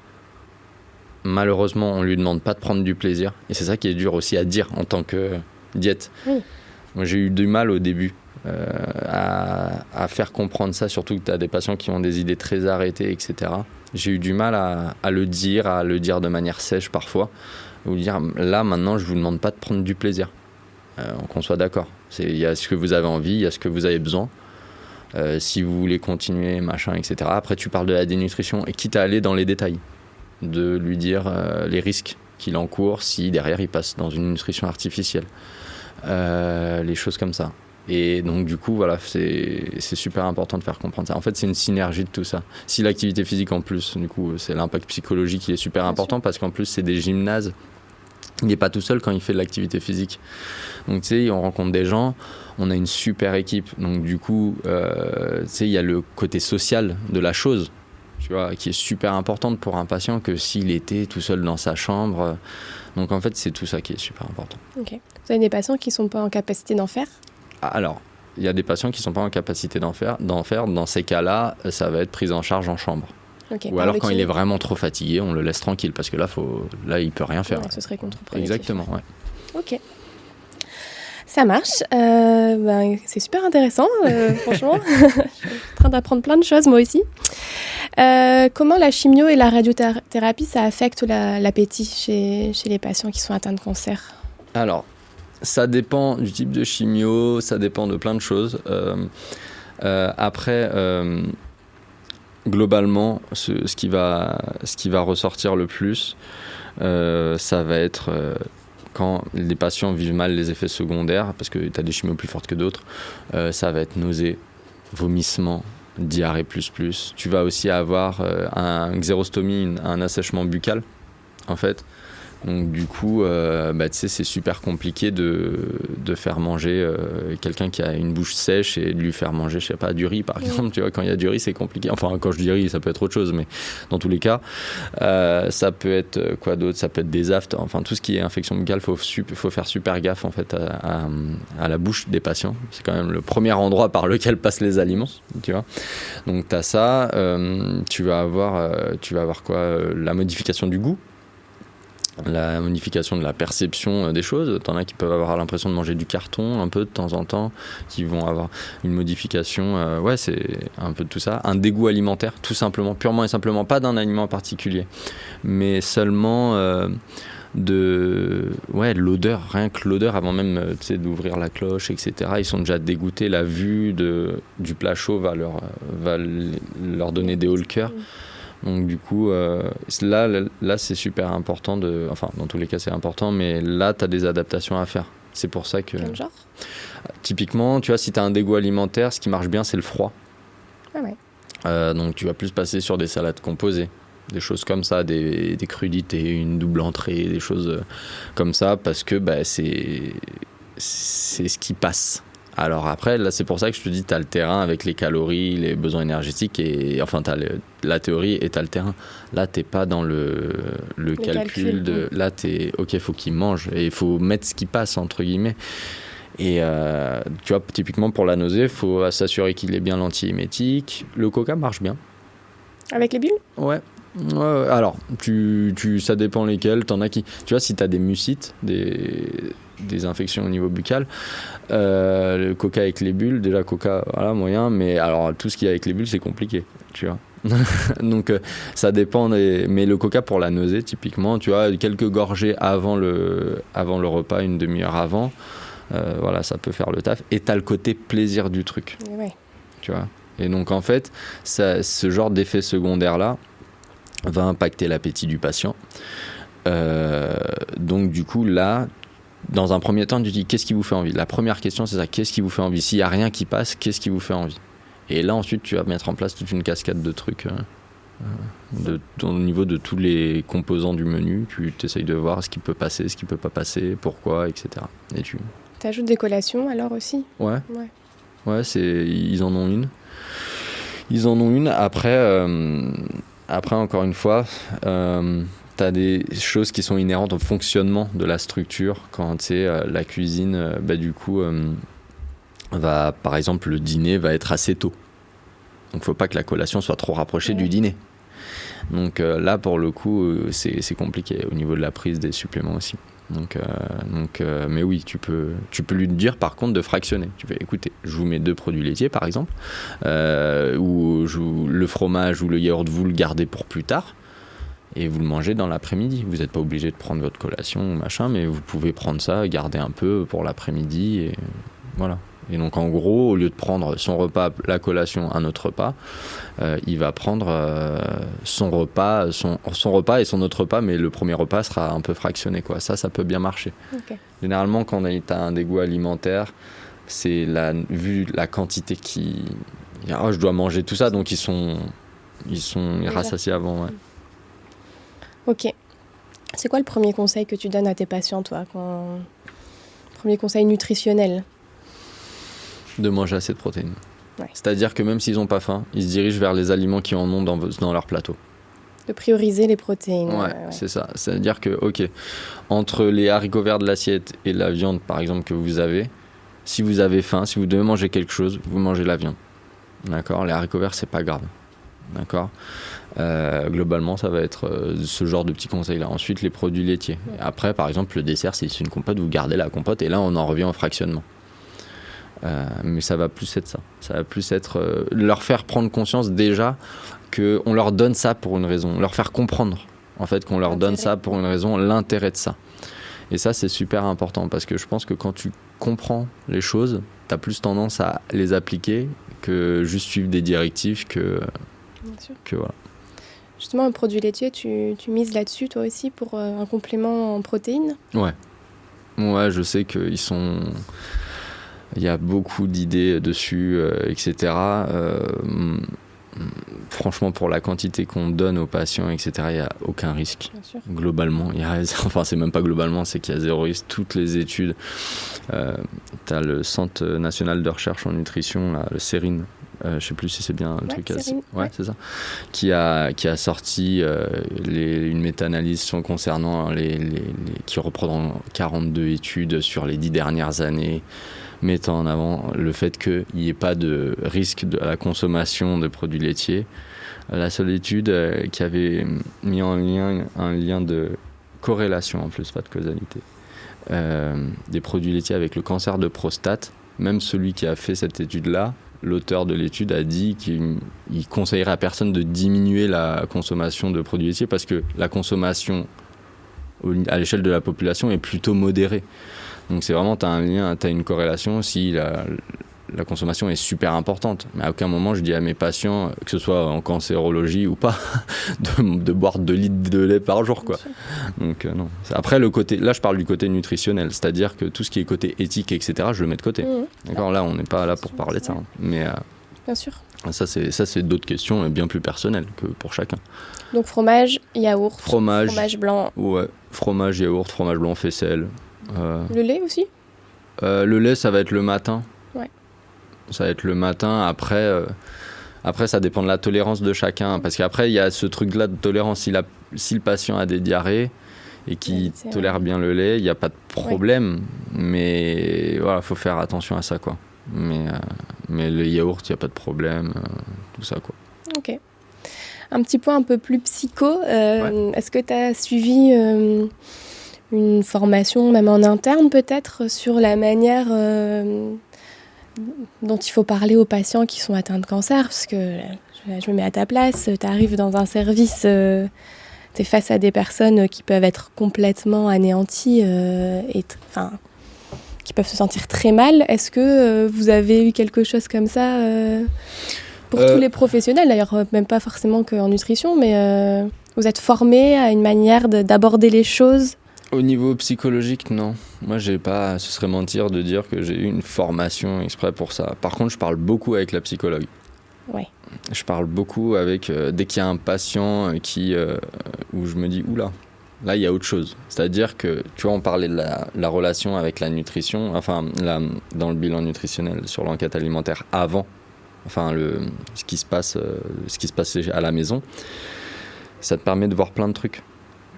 Speaker 2: malheureusement, on ne lui demande pas de prendre du plaisir. Et c'est ça qui est dur aussi à dire en tant que diète.
Speaker 1: Oui.
Speaker 2: Moi, j'ai eu du mal au début à faire comprendre ça, surtout que tu as des patients qui ont des idées très arrêtées, etc. J'ai eu du mal à le dire de manière sèche parfois. Vous dire, là, maintenant, je ne vous demande pas de prendre du plaisir. Qu'on soit d'accord. Il y a ce que vous avez envie, il y a ce que vous avez besoin. Si vous voulez continuer, machin, etc. Après, tu parles de la dénutrition, et quitte à aller dans les détails, de lui dire les risques qu'il encourt si derrière il passe dans une nutrition artificielle. Les choses comme ça. Et donc du coup, voilà, c'est super important de faire comprendre ça. En fait, c'est une synergie de tout ça. Si l'activité physique en plus, du coup, c'est l'impact psychologique qui est super important, parce qu'en plus, c'est des gymnases. Il n'est pas tout seul quand il fait de l'activité physique. Donc tu sais, on rencontre des gens, on a une super équipe. Donc du coup, tu sais, il y a le côté social de la chose, tu vois, qui est super importante pour un patient que s'il était tout seul dans sa chambre. Donc en fait, c'est tout ça qui est super important.
Speaker 1: Ok. Vous avez des patients qui ne sont pas en capacité d'en faire ?
Speaker 2: Alors, il y a des patients qui ne sont pas en capacité d'en faire. Dans ces cas-là, ça va être prise en charge en chambre.
Speaker 1: Okay,
Speaker 2: ou alors quand il est vraiment trop fatigué, on le laisse tranquille, parce que là, il ne peut rien faire.
Speaker 1: Ouais, ce serait contre-productif.
Speaker 2: Exactement, ouais.
Speaker 1: Ok. Ça marche. C'est super intéressant, franchement. Je suis en train d'apprendre plein de choses, moi aussi. Comment la chimio et la radiothérapie, ça affecte l'appétit chez les patients qui sont atteints de cancer ?
Speaker 2: Alors, ça dépend du type de chimio, ça dépend de plein de choses. Après, globalement, ce qui va ressortir le plus, ça va être quand les patients vivent mal les effets secondaires, parce que tu as des chimios plus fortes que d'autres, ça va être nausées, vomissements, diarrhée plus. Tu vas aussi avoir une xérostomie, un assèchement buccal, en fait. Donc du coup, tu sais, c'est super compliqué de faire manger quelqu'un qui a une bouche sèche et de lui faire manger, je sais pas, du riz par exemple. Tu vois, quand il y a du riz, c'est compliqué. Enfin, quand je dis riz, ça peut être autre chose, mais dans tous les cas, ça peut être quoi d'autre ? Ça peut être des aftes. Enfin, tout ce qui est infection buccale, faut faire super gaffe en fait à la bouche des patients. C'est quand même le premier endroit par lequel passent les aliments, tu vois. Donc t'as ça. Tu vas avoir quoi ? La modification du goût. La modification de la perception des choses. T'en as qui peuvent avoir l'impression de manger du carton un peu de temps en temps, qui vont avoir une modification, c'est un peu de tout ça. Un dégoût alimentaire, tout simplement, purement et simplement, pas d'un aliment en particulier, mais seulement de l'odeur, rien que l'odeur avant même d'ouvrir la cloche, etc. Ils sont déjà dégoûtés, la vue du plat chaud va leur donner des hauts le cœur. Donc du coup, là c'est super important dans tous les cas c'est important, mais là tu as des adaptations à faire. C'est pour ça que...
Speaker 1: Quel genre ?
Speaker 2: Typiquement, tu vois, si tu as un dégoût alimentaire, ce qui marche bien c'est le froid.
Speaker 1: Ah ouais.
Speaker 2: Donc tu vas plus passer sur des salades composées, des choses comme ça, des crudités, une double entrée, des choses comme ça, parce que c'est ce qui passe. Alors après, là, c'est pour ça que je te dis, tu as le terrain avec les calories, les besoins énergétiques, et enfin, tu as la théorie et tu as le terrain. Là, tu n'es pas dans le calcul de... Là, il faut qu'il mange, et il faut mettre ce qui passe, entre guillemets. Et tu vois, typiquement, pour la nausée, il faut s'assurer qu'il est bien l'antiémétique. Le coca marche bien.
Speaker 1: Avec les bulles ?
Speaker 2: Ouais. Alors, ça dépend lesquels. T'en as qui... Tu vois, si tu as des mucites, des infections au niveau buccal, le coca avec les bulles, déjà coca, voilà, moyen, mais alors tout ce qui est avec les bulles, c'est compliqué, tu vois. Donc ça dépend, mais le coca pour la nausée, typiquement, tu vois, quelques gorgées avant le repas, une demi-heure avant, voilà, ça peut faire le taf. Et t'as le côté plaisir du truc, tu vois. Et donc en fait, ce genre d'effet secondaire-là va impacter l'appétit du patient. Donc du coup, là, dans un premier temps, tu dis qu'est-ce qui vous fait envie ? La première question, c'est ça, qu'est-ce qui vous fait envie ? S'il n'y a rien qui passe, qu'est-ce qui vous fait envie ? Et là, ensuite, tu vas mettre en place toute une cascade de trucs au niveau de tous les composants du menu. Tu essayes de voir ce qui peut passer, ce qui ne peut pas passer, pourquoi, etc. Et tu
Speaker 1: ajoutes des collations alors aussi ?
Speaker 2: Ouais, ils en ont une. Après encore une fois... tu as des choses qui sont inhérentes au fonctionnement de la structure. Quand tu sais, la cuisine, du coup, par exemple, le dîner va être assez tôt. Donc, il ne faut pas que la collation soit trop rapprochée du dîner. Donc là, pour le coup, c'est compliqué au niveau de la prise des suppléments aussi. Mais oui, tu peux lui dire par contre de fractionner. Tu fais, écoutez, je vous mets 2 produits laitiers par exemple, ou le fromage ou le yaourt, vous le gardez pour plus tard et vous le mangez dans l'après-midi. Vous n'êtes pas obligé de prendre votre collation ou machin, mais vous pouvez prendre ça, garder un peu pour l'après-midi et voilà. Et donc en gros, au lieu de prendre son repas, la collation, un autre repas, il va prendre son repas et son autre repas, mais le premier repas sera un peu fractionné, quoi. Ça peut bien marcher. Okay. Généralement, quand tu as un dégoût alimentaire, c'est vu la quantité qui... Oh, je dois manger tout ça, donc ils sont rassasiés avant. Ouais.
Speaker 1: Ok. C'est quoi le premier conseil que tu donnes à tes patients, toi, premier conseil nutritionnel?
Speaker 2: De manger assez de protéines. Ouais. C'est-à-dire que même s'ils n'ont pas faim, ils se dirigent vers les aliments qui en ont dans leur plateau.
Speaker 1: De prioriser les protéines.
Speaker 2: Ouais, c'est ça. C'est-à-dire que, ok, entre les haricots verts de l'assiette et la viande, par exemple, que vous avez, si vous avez faim, si vous devez manger quelque chose, vous mangez la viande. D'accord ? Les haricots verts, c'est pas grave. D'accord ? Globalement, ça va être ce genre de petits conseils-là. Ensuite, les produits laitiers. Ouais. Après, par exemple, le dessert, si c'est une compote, vous gardez la compote et là, on en revient au fractionnement. Mais ça va plus être ça. Ça va plus être leur faire prendre conscience déjà qu'on leur donne ça pour une raison. Leur faire comprendre en fait qu'on leur donne ça pour une raison, l'intérêt de ça. Et ça, c'est super important parce que je pense que quand tu comprends les choses, tu as plus tendance à les appliquer que juste suivre des directives que voilà.
Speaker 1: Justement, un produit laitier, tu mises là-dessus toi aussi pour un complément en protéines ?
Speaker 2: Ouais, je sais qu'ils sont... Il y a beaucoup d'idées dessus, etc. Franchement, pour la quantité qu'on donne aux patients, etc., il n'y a aucun risque. Globalement, c'est même pas globalement, c'est qu'il y a 0 risque. Toutes les études, tu as le Centre national de recherche en nutrition, là, le CERIN, je ne sais plus si c'est bien le truc. C'est ça. Qui a sorti une méta-analyse concernant qui reprend 42 études sur les 10 dernières années, mettant en avant le fait qu'il n'y ait pas de risque à la consommation de produits laitiers. La seule étude qui avait mis en lien un lien de corrélation en plus, pas de causalité, des produits laitiers avec le cancer de prostate, même celui qui a fait cette étude-là, l'auteur de l'étude a dit qu'il conseillerait à personne de diminuer la consommation de produits laitiers parce que la consommation à l'échelle de la population est plutôt modérée. Donc c'est vraiment, tu as un lien, tu as une corrélation si la consommation est super importante. Mais à aucun moment je dis à mes patients, que ce soit en cancérologie ou pas, de boire 2 litres de lait par jour, quoi. Donc non. Après, là je parle du côté nutritionnel, c'est-à-dire que tout ce qui est côté éthique, etc., je le mets de côté. D'accord, là on n'est pas là pour parler de ça. Mais
Speaker 1: bien sûr.
Speaker 2: Ça c'est d'autres questions bien plus personnelles que pour chacun.
Speaker 1: Donc fromage, yaourt, fromage blanc.
Speaker 2: Ouais, fromage, yaourt, fromage blanc, faisselle.
Speaker 1: Le lait aussi ?
Speaker 2: Le lait, ça va être le matin.
Speaker 1: Ouais.
Speaker 2: Ça va être le matin. Après, ça dépend de la tolérance de chacun. Parce qu'après, il y a ce truc-là de tolérance. Si le patient a des diarrhées et qu'il tolère bien le lait, il n'y a pas de problème. Ouais. Mais voilà, il faut faire attention à ça, quoi. Mais le yaourt, il n'y a pas de problème. Tout ça, quoi.
Speaker 1: Ok. Un petit point un peu plus psycho. Est-ce que tu as suivi... une formation, même en interne peut-être, sur la manière dont il faut parler aux patients qui sont atteints de cancer, parce que je me mets à ta place, tu arrives dans un service, tu es face à des personnes qui peuvent être complètement anéanties qui peuvent se sentir très mal. Est-ce que vous avez eu quelque chose comme ça pour tous les professionnels, d'ailleurs, même pas forcément qu'en nutrition, mais vous êtes formés à une manière d'aborder les choses?
Speaker 2: Au niveau psychologique, non. Moi, ce serait mentir de dire que j'ai eu une formation exprès pour ça. Par contre, je parle beaucoup avec la psychologue.
Speaker 1: Ouais.
Speaker 2: Je parle beaucoup avec... dès qu'il y a un patient où je me dis, oula, là, il y a autre chose. C'est-à-dire que, tu vois, on parlait de la relation avec la nutrition, dans le bilan nutritionnel, sur l'enquête alimentaire avant, ce qui se passait à la maison. Ça te permet de voir plein de trucs.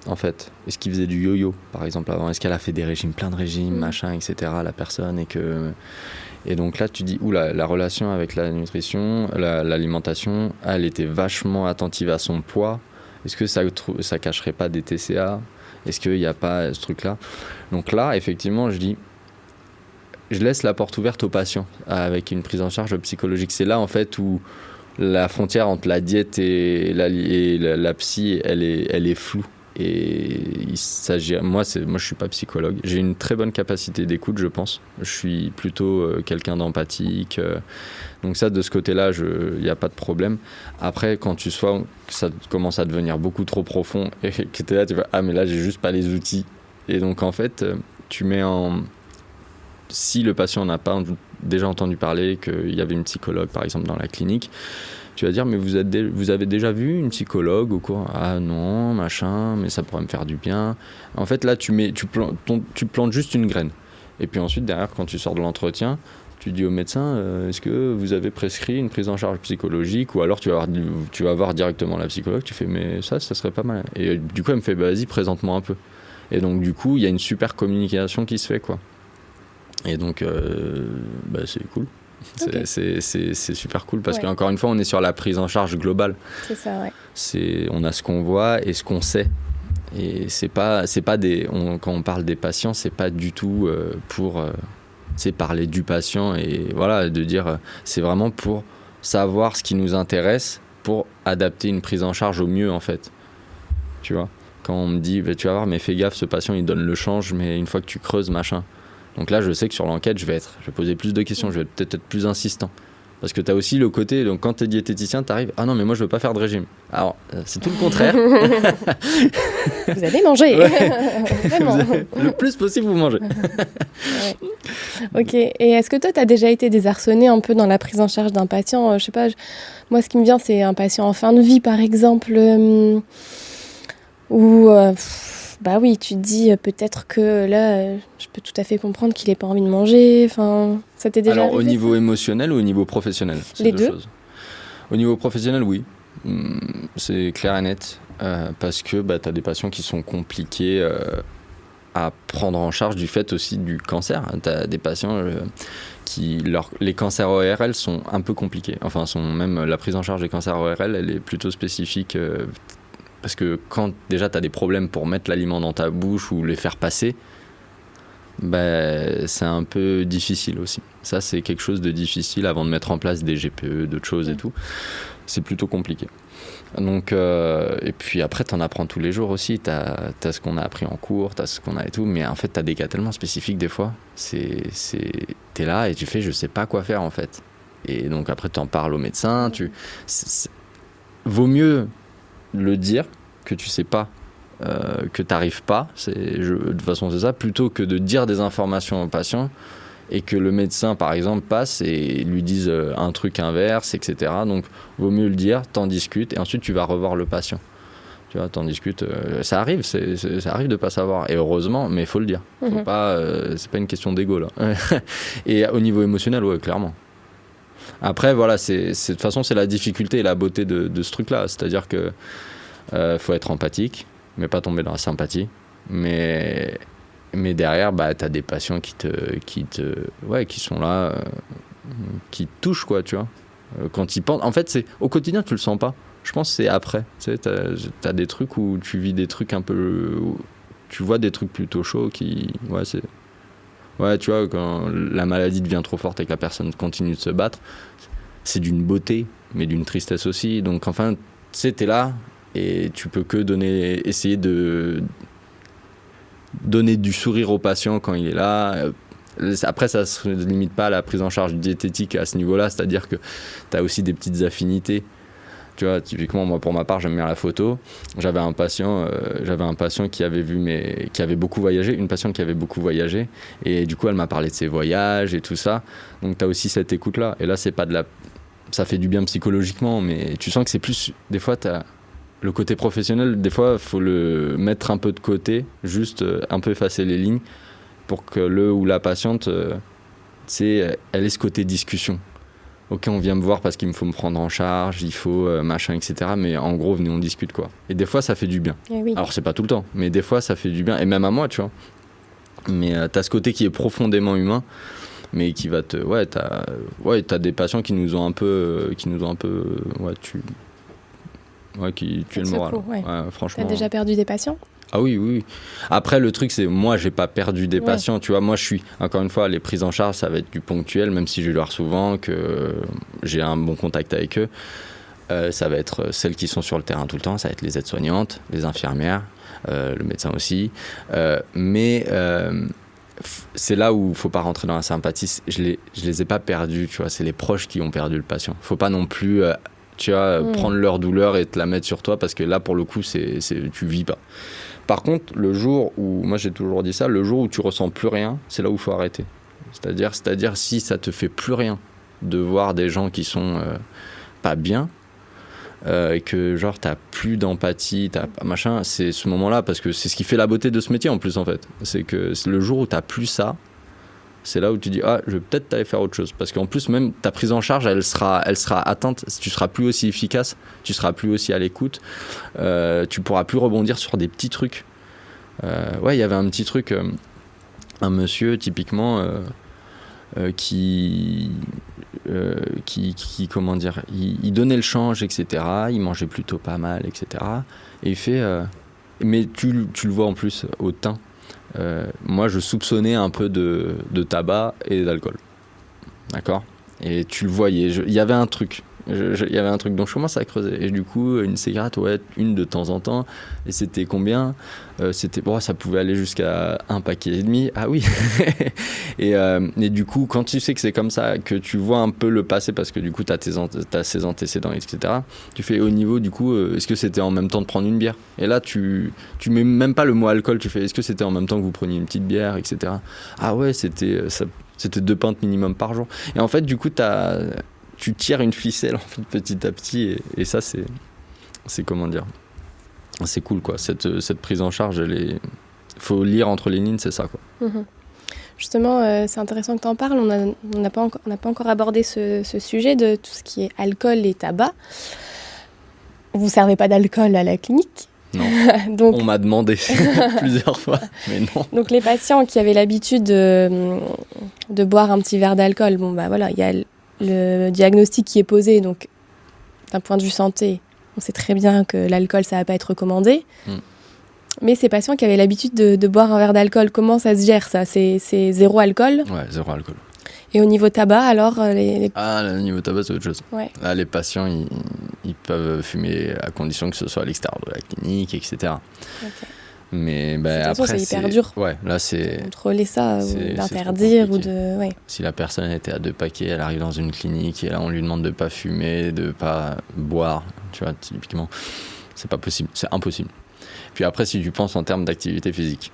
Speaker 2: En fait, est-ce qu'il faisait du yo-yo par exemple avant, est-ce qu'elle a fait des régimes, plein de régimes, machin, etc., la personne, et donc là tu dis la relation avec la nutrition, l'alimentation, elle était vachement attentive à son poids Est-ce que ça cacherait pas des TCA ? Est-ce qu'il n'y a pas ce truc-là ? Donc là, effectivement, je laisse la porte ouverte aux patients avec une prise en charge psychologique. C'est là, en fait, où la frontière entre la diète et la psy, elle est floue. Et il s'agit, moi je suis pas psychologue, j'ai une très bonne capacité d'écoute, je pense, je suis plutôt quelqu'un d'empathique, donc ça, de ce côté-là, il n'y a pas de problème. Après, quand que ça commence à devenir beaucoup trop profond et que tu es là, tu vas, ah mais là j'ai juste pas les outils, et donc en fait si le patient n'a pas déjà entendu parler qu'il y avait une psychologue par exemple dans la clinique, tu vas dire, mais vous avez déjà vu une psychologue au cours ? Ah non, machin, mais ça pourrait me faire du bien. En fait, là, tu plantes juste une graine. Et puis ensuite, derrière, quand tu sors de l'entretien, tu dis au médecin, est-ce que vous avez prescrit une prise en charge psychologique ? Ou alors tu vas voir directement la psychologue, tu fais, mais ça serait pas mal. Et du coup, elle me fait, vas-y, présente-moi un peu. Et donc, du coup, il y a une super communication qui se fait, quoi. Et donc, c'est cool. Okay. C'est super cool parce qu'encore une fois, on est sur la prise en charge globale.
Speaker 1: C'est ça, ouais.
Speaker 2: On a ce qu'on voit et ce qu'on sait. Et quand on parle des patients, c'est pas du tout pour parler du patient et voilà, de dire, c'est vraiment pour savoir ce qui nous intéresse pour adapter une prise en charge au mieux, en fait. Tu vois, quand on me dit, tu vas voir, mais fais gaffe, ce patient, il donne le change, mais une fois que tu creuses, machin. Donc là, je sais que sur l'enquête, je vais poser plus de questions, je vais peut-être être plus insistant. Parce que tu as aussi le côté, donc quand tu es diététicien, tu arrives, ah non, mais moi je veux pas faire de régime. Alors, c'est tout le contraire.
Speaker 1: Vous allez manger. Vraiment.
Speaker 2: Le plus possible, vous mangez.
Speaker 1: Ouais. Ok, et est-ce que toi, tu as déjà été désarçonné un peu dans la prise en charge d'un patient ? Je sais pas, moi ce qui me vient, c'est un patient en fin de vie, par exemple, où... Bah oui, tu te dis peut-être que là, je peux tout à fait comprendre qu'il n'ait pas envie de manger. Enfin, ça t'est déjà arrivé ?
Speaker 2: Alors, au niveau émotionnel ou au niveau professionnel ?
Speaker 1: Les deux.
Speaker 2: Choses. Au niveau professionnel, oui. C'est clair et net. Parce que tu as des patients qui sont compliqués à prendre en charge du fait aussi du cancer. Tu as des patients les cancers ORL sont un peu compliqués. Enfin, même la prise en charge des cancers ORL, elle est plutôt spécifique. Parce que quand déjà tu as des problèmes pour mettre l'aliment dans ta bouche ou les faire passer, c'est un peu difficile aussi. Ça, c'est quelque chose de difficile avant de mettre en place des GPE, d'autres choses et tout. C'est plutôt compliqué. Donc, et puis après, tu en apprends tous les jours aussi. Tu as ce qu'on a appris en cours, tu as ce qu'on a et tout. Mais en fait, tu as des cas tellement spécifiques des fois. Tu es là et tu fais, je sais pas quoi faire en fait. Et donc après, tu en parles au médecin. Vaut mieux le dire que tu sais pas, que tu n'arrives pas, de toute façon c'est ça, plutôt que de dire des informations au patient et que le médecin par exemple passe et lui dise un truc inverse, etc. Donc vaut mieux le dire, t'en discutes et ensuite tu vas revoir le patient. Tu vois, t'en discutes, ça arrive, ça arrive de pas savoir et heureusement, mais il faut le dire. Faut pas, c'est pas une question d'ego là. Et au niveau émotionnel, ouais, clairement. Après, voilà, de toute façon, c'est la difficulté et la beauté de ce truc-là. C'est-à-dire que faut être empathique, mais pas tomber dans la sympathie. Mais derrière, t'as des patients qui sont là, qui te touchent, quoi, tu vois. Quand ils pensent, en fait, au quotidien, tu le sens pas. Je pense que c'est après. Tu sais, t'as des trucs où tu vis des trucs un peu, tu vois des trucs plutôt chauds Ouais, tu vois, quand la maladie devient trop forte et que la personne continue de se battre, c'est d'une beauté, mais d'une tristesse aussi. Donc, enfin, tu sais, t'es là et tu peux que essayer de donner du sourire au patient quand il est là. Après, ça ne se limite pas à la prise en charge diététique à ce niveau-là, c'est-à-dire que tu as aussi des petites affinités. Tu vois, typiquement, moi, pour ma part, j'aime bien la photo. J'avais un patient qui avait beaucoup voyagé, une patiente qui avait beaucoup voyagé, et du coup, elle m'a parlé de ses voyages et tout ça. Donc, tu as aussi cette écoute-là. Et là, c'est pas ça fait du bien psychologiquement, mais tu sens que c'est plus, des fois, tu as le côté professionnel, des fois, il faut le mettre un peu de côté, juste un peu effacer les lignes, pour que le ou la patiente, elle ait ce côté discussion. Ok, on vient me voir parce qu'il faut me prendre en charge, il faut machin, etc. Mais en gros, venez, on discute, quoi. Et des fois, ça fait du bien.
Speaker 1: Oui.
Speaker 2: Alors, c'est pas tout le temps, mais des fois, ça fait du bien. Et même à moi, tu vois. Mais t'as ce côté qui est profondément humain, mais qui va te... t'as des patients qui nous ont un peu... ouais, qui tue le moral.
Speaker 1: Ouais.
Speaker 2: Ouais, franchement.
Speaker 1: T'as déjà perdu des patients ?
Speaker 2: Ah oui, oui. Après, le truc, c'est moi, j'ai pas perdu des patients. Tu vois, moi, je suis, encore une fois, les prises en charge, ça va être du ponctuel, même si je leur souvent, que j'ai un bon contact avec eux. Ça va être celles qui sont sur le terrain tout le temps, ça va être les aides-soignantes, les infirmières, le médecin aussi. Mais c'est là où il faut pas rentrer dans la sympathie. Je les ai pas perdus, tu vois. C'est les proches qui ont perdu le patient. Faut pas non plus, tu vois, prendre leur douleur et te la mettre sur toi, parce que là, pour le coup, tu vis pas. Par contre, le jour où, moi j'ai toujours dit ça, le jour où tu ressens plus rien, c'est là où il faut arrêter. C'est-à-dire si ça te fait plus rien de voir des gens qui sont pas bien, et que genre t'as plus d'empathie, t'as machin, c'est ce moment-là, parce que c'est ce qui fait la beauté de ce métier en plus en fait. C'est que le jour où t'as plus ça, c'est là où tu dis je vais peut-être aller faire autre chose, parce qu'en plus même ta prise en charge elle sera atteinte, tu seras plus aussi efficace, tu seras plus aussi à l'écoute, tu pourras plus rebondir sur des petits trucs. Il y avait un petit truc, un monsieur typiquement qui comment dire, il donnait le change, etc. Il mangeait plutôt pas mal, etc. Et il fait mais tu le vois en plus au teint. Moi je soupçonnais un peu de tabac et d'alcool, d'accord, et tu le voyais, il y avait un truc, donc je commence à creuser, et du coup une cigarette, une de temps en temps, et c'était combien, ça pouvait aller jusqu'à 1,5 paquet. Ah oui. Et du coup quand tu sais que c'est comme ça, que tu vois un peu le passé, parce que du coup t'as ses antécédents, etc., tu fais au niveau du coup, est-ce que c'était en même temps de prendre une bière, et là tu mets même pas le mot alcool, tu fais est-ce que c'était en même temps que vous preniez une petite bière, etc. Ah ouais, c'était 2 pintes minimum par jour, et en fait du coup tu tires une ficelle en fait, petit à petit, et ça c'est comment dire, c'est cool quoi, cette prise en charge, faut lire entre les lignes, c'est ça quoi.
Speaker 1: Mmh. Justement, c'est intéressant que tu en parles, on n'a pas encore abordé ce sujet de tout ce qui est alcool et tabac. Vous ne servez pas d'alcool à la clinique ?
Speaker 2: Non.
Speaker 1: Donc,
Speaker 2: on m'a demandé plusieurs fois, mais non.
Speaker 1: Donc les patients qui avaient l'habitude de boire un petit verre d'alcool, il y a le diagnostic qui est posé, donc d'un point de vue santé, on sait très bien que l'alcool, ça ne va pas être recommandé. Mais ces patients qui avaient l'habitude de boire un verre d'alcool, comment ça se gère ça ? C'est zéro alcool ?
Speaker 2: Ouais, zéro alcool.
Speaker 1: Et au niveau tabac, alors
Speaker 2: au niveau tabac, c'est autre chose.
Speaker 1: Ouais.
Speaker 2: Là, les patients, ils peuvent fumer à condition que ce soit à l'extérieur de la clinique, etc. Okay. Mais après,
Speaker 1: c'est hyper dur.
Speaker 2: Ouais, là, c'est
Speaker 1: contrôler ça, ou d'interdire, ou de. Ouais.
Speaker 2: Si la personne était à 2 paquets, elle arrive dans une clinique, et là, on lui demande de pas fumer, de pas boire, tu vois, typiquement, c'est pas possible, c'est impossible. Puis après, si tu penses en termes d'activité physique,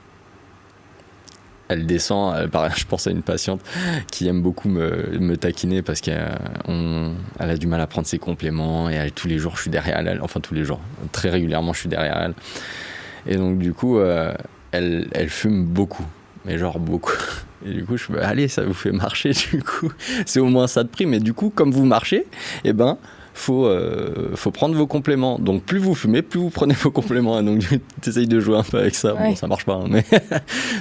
Speaker 2: elle descend, je pense à une patiente qui aime beaucoup me taquiner, parce qu'elle a du mal à prendre ses compléments, et tous les jours je suis derrière elle, enfin tous les jours, très régulièrement je suis derrière elle, et donc du coup elle fume beaucoup, mais genre beaucoup, et du coup je me dis allez, ça vous fait marcher, du coup c'est au moins ça de prix, mais du coup comme vous marchez, faut prendre vos compléments. Donc plus vous fumez, plus vous prenez vos compléments. Donc tu essayes de jouer un peu avec ça. Ouais. Bon, ça marche pas, hein, mais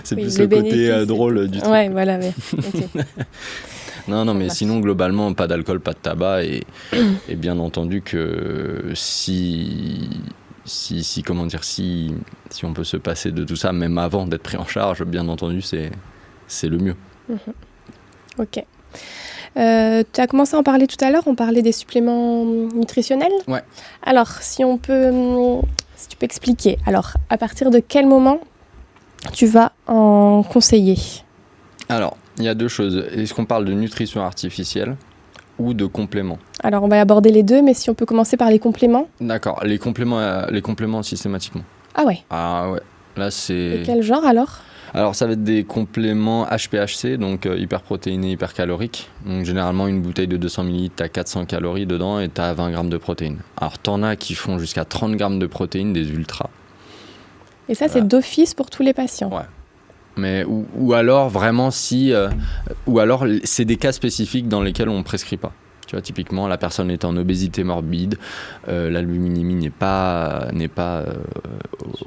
Speaker 2: c'est plus le côté drôle du truc.
Speaker 1: Ouais, voilà, mais okay.
Speaker 2: Non, mais sinon globalement pas d'alcool, pas de tabac, et bien entendu que si on peut se passer de tout ça, même avant d'être pris en charge, bien entendu c'est le mieux.
Speaker 1: Ok. Tu as commencé à en parler tout à l'heure, on parlait des suppléments nutritionnels.
Speaker 2: Ouais.
Speaker 1: Alors, si tu peux expliquer, alors à partir de quel moment tu vas en conseiller ?
Speaker 2: Alors, il y a 2 choses. Est-ce qu'on parle de nutrition artificielle ou de compléments ?
Speaker 1: Alors, on va aborder les 2, mais si on peut commencer par les compléments.
Speaker 2: D'accord, les compléments systématiquement.
Speaker 1: Ah ouais.
Speaker 2: Ah ouais, là c'est...
Speaker 1: Et quel genre alors ?
Speaker 2: Alors ça va être des compléments HPHC, donc hyperprotéinés, hypercaloriques. Donc généralement une bouteille de 200 ml, t'as 400 calories dedans et t'as 20 grammes de protéines. Alors t'en as qui font jusqu'à 30 grammes de protéines, des ultras.
Speaker 1: Et ça c'est d'office pour tous les patients ?
Speaker 2: Ouais. Mais ou alors vraiment ou alors c'est des cas spécifiques dans lesquels on ne prescrit pas. Tu vois, typiquement, la personne est en obésité morbide, l'albuminémie n'est pas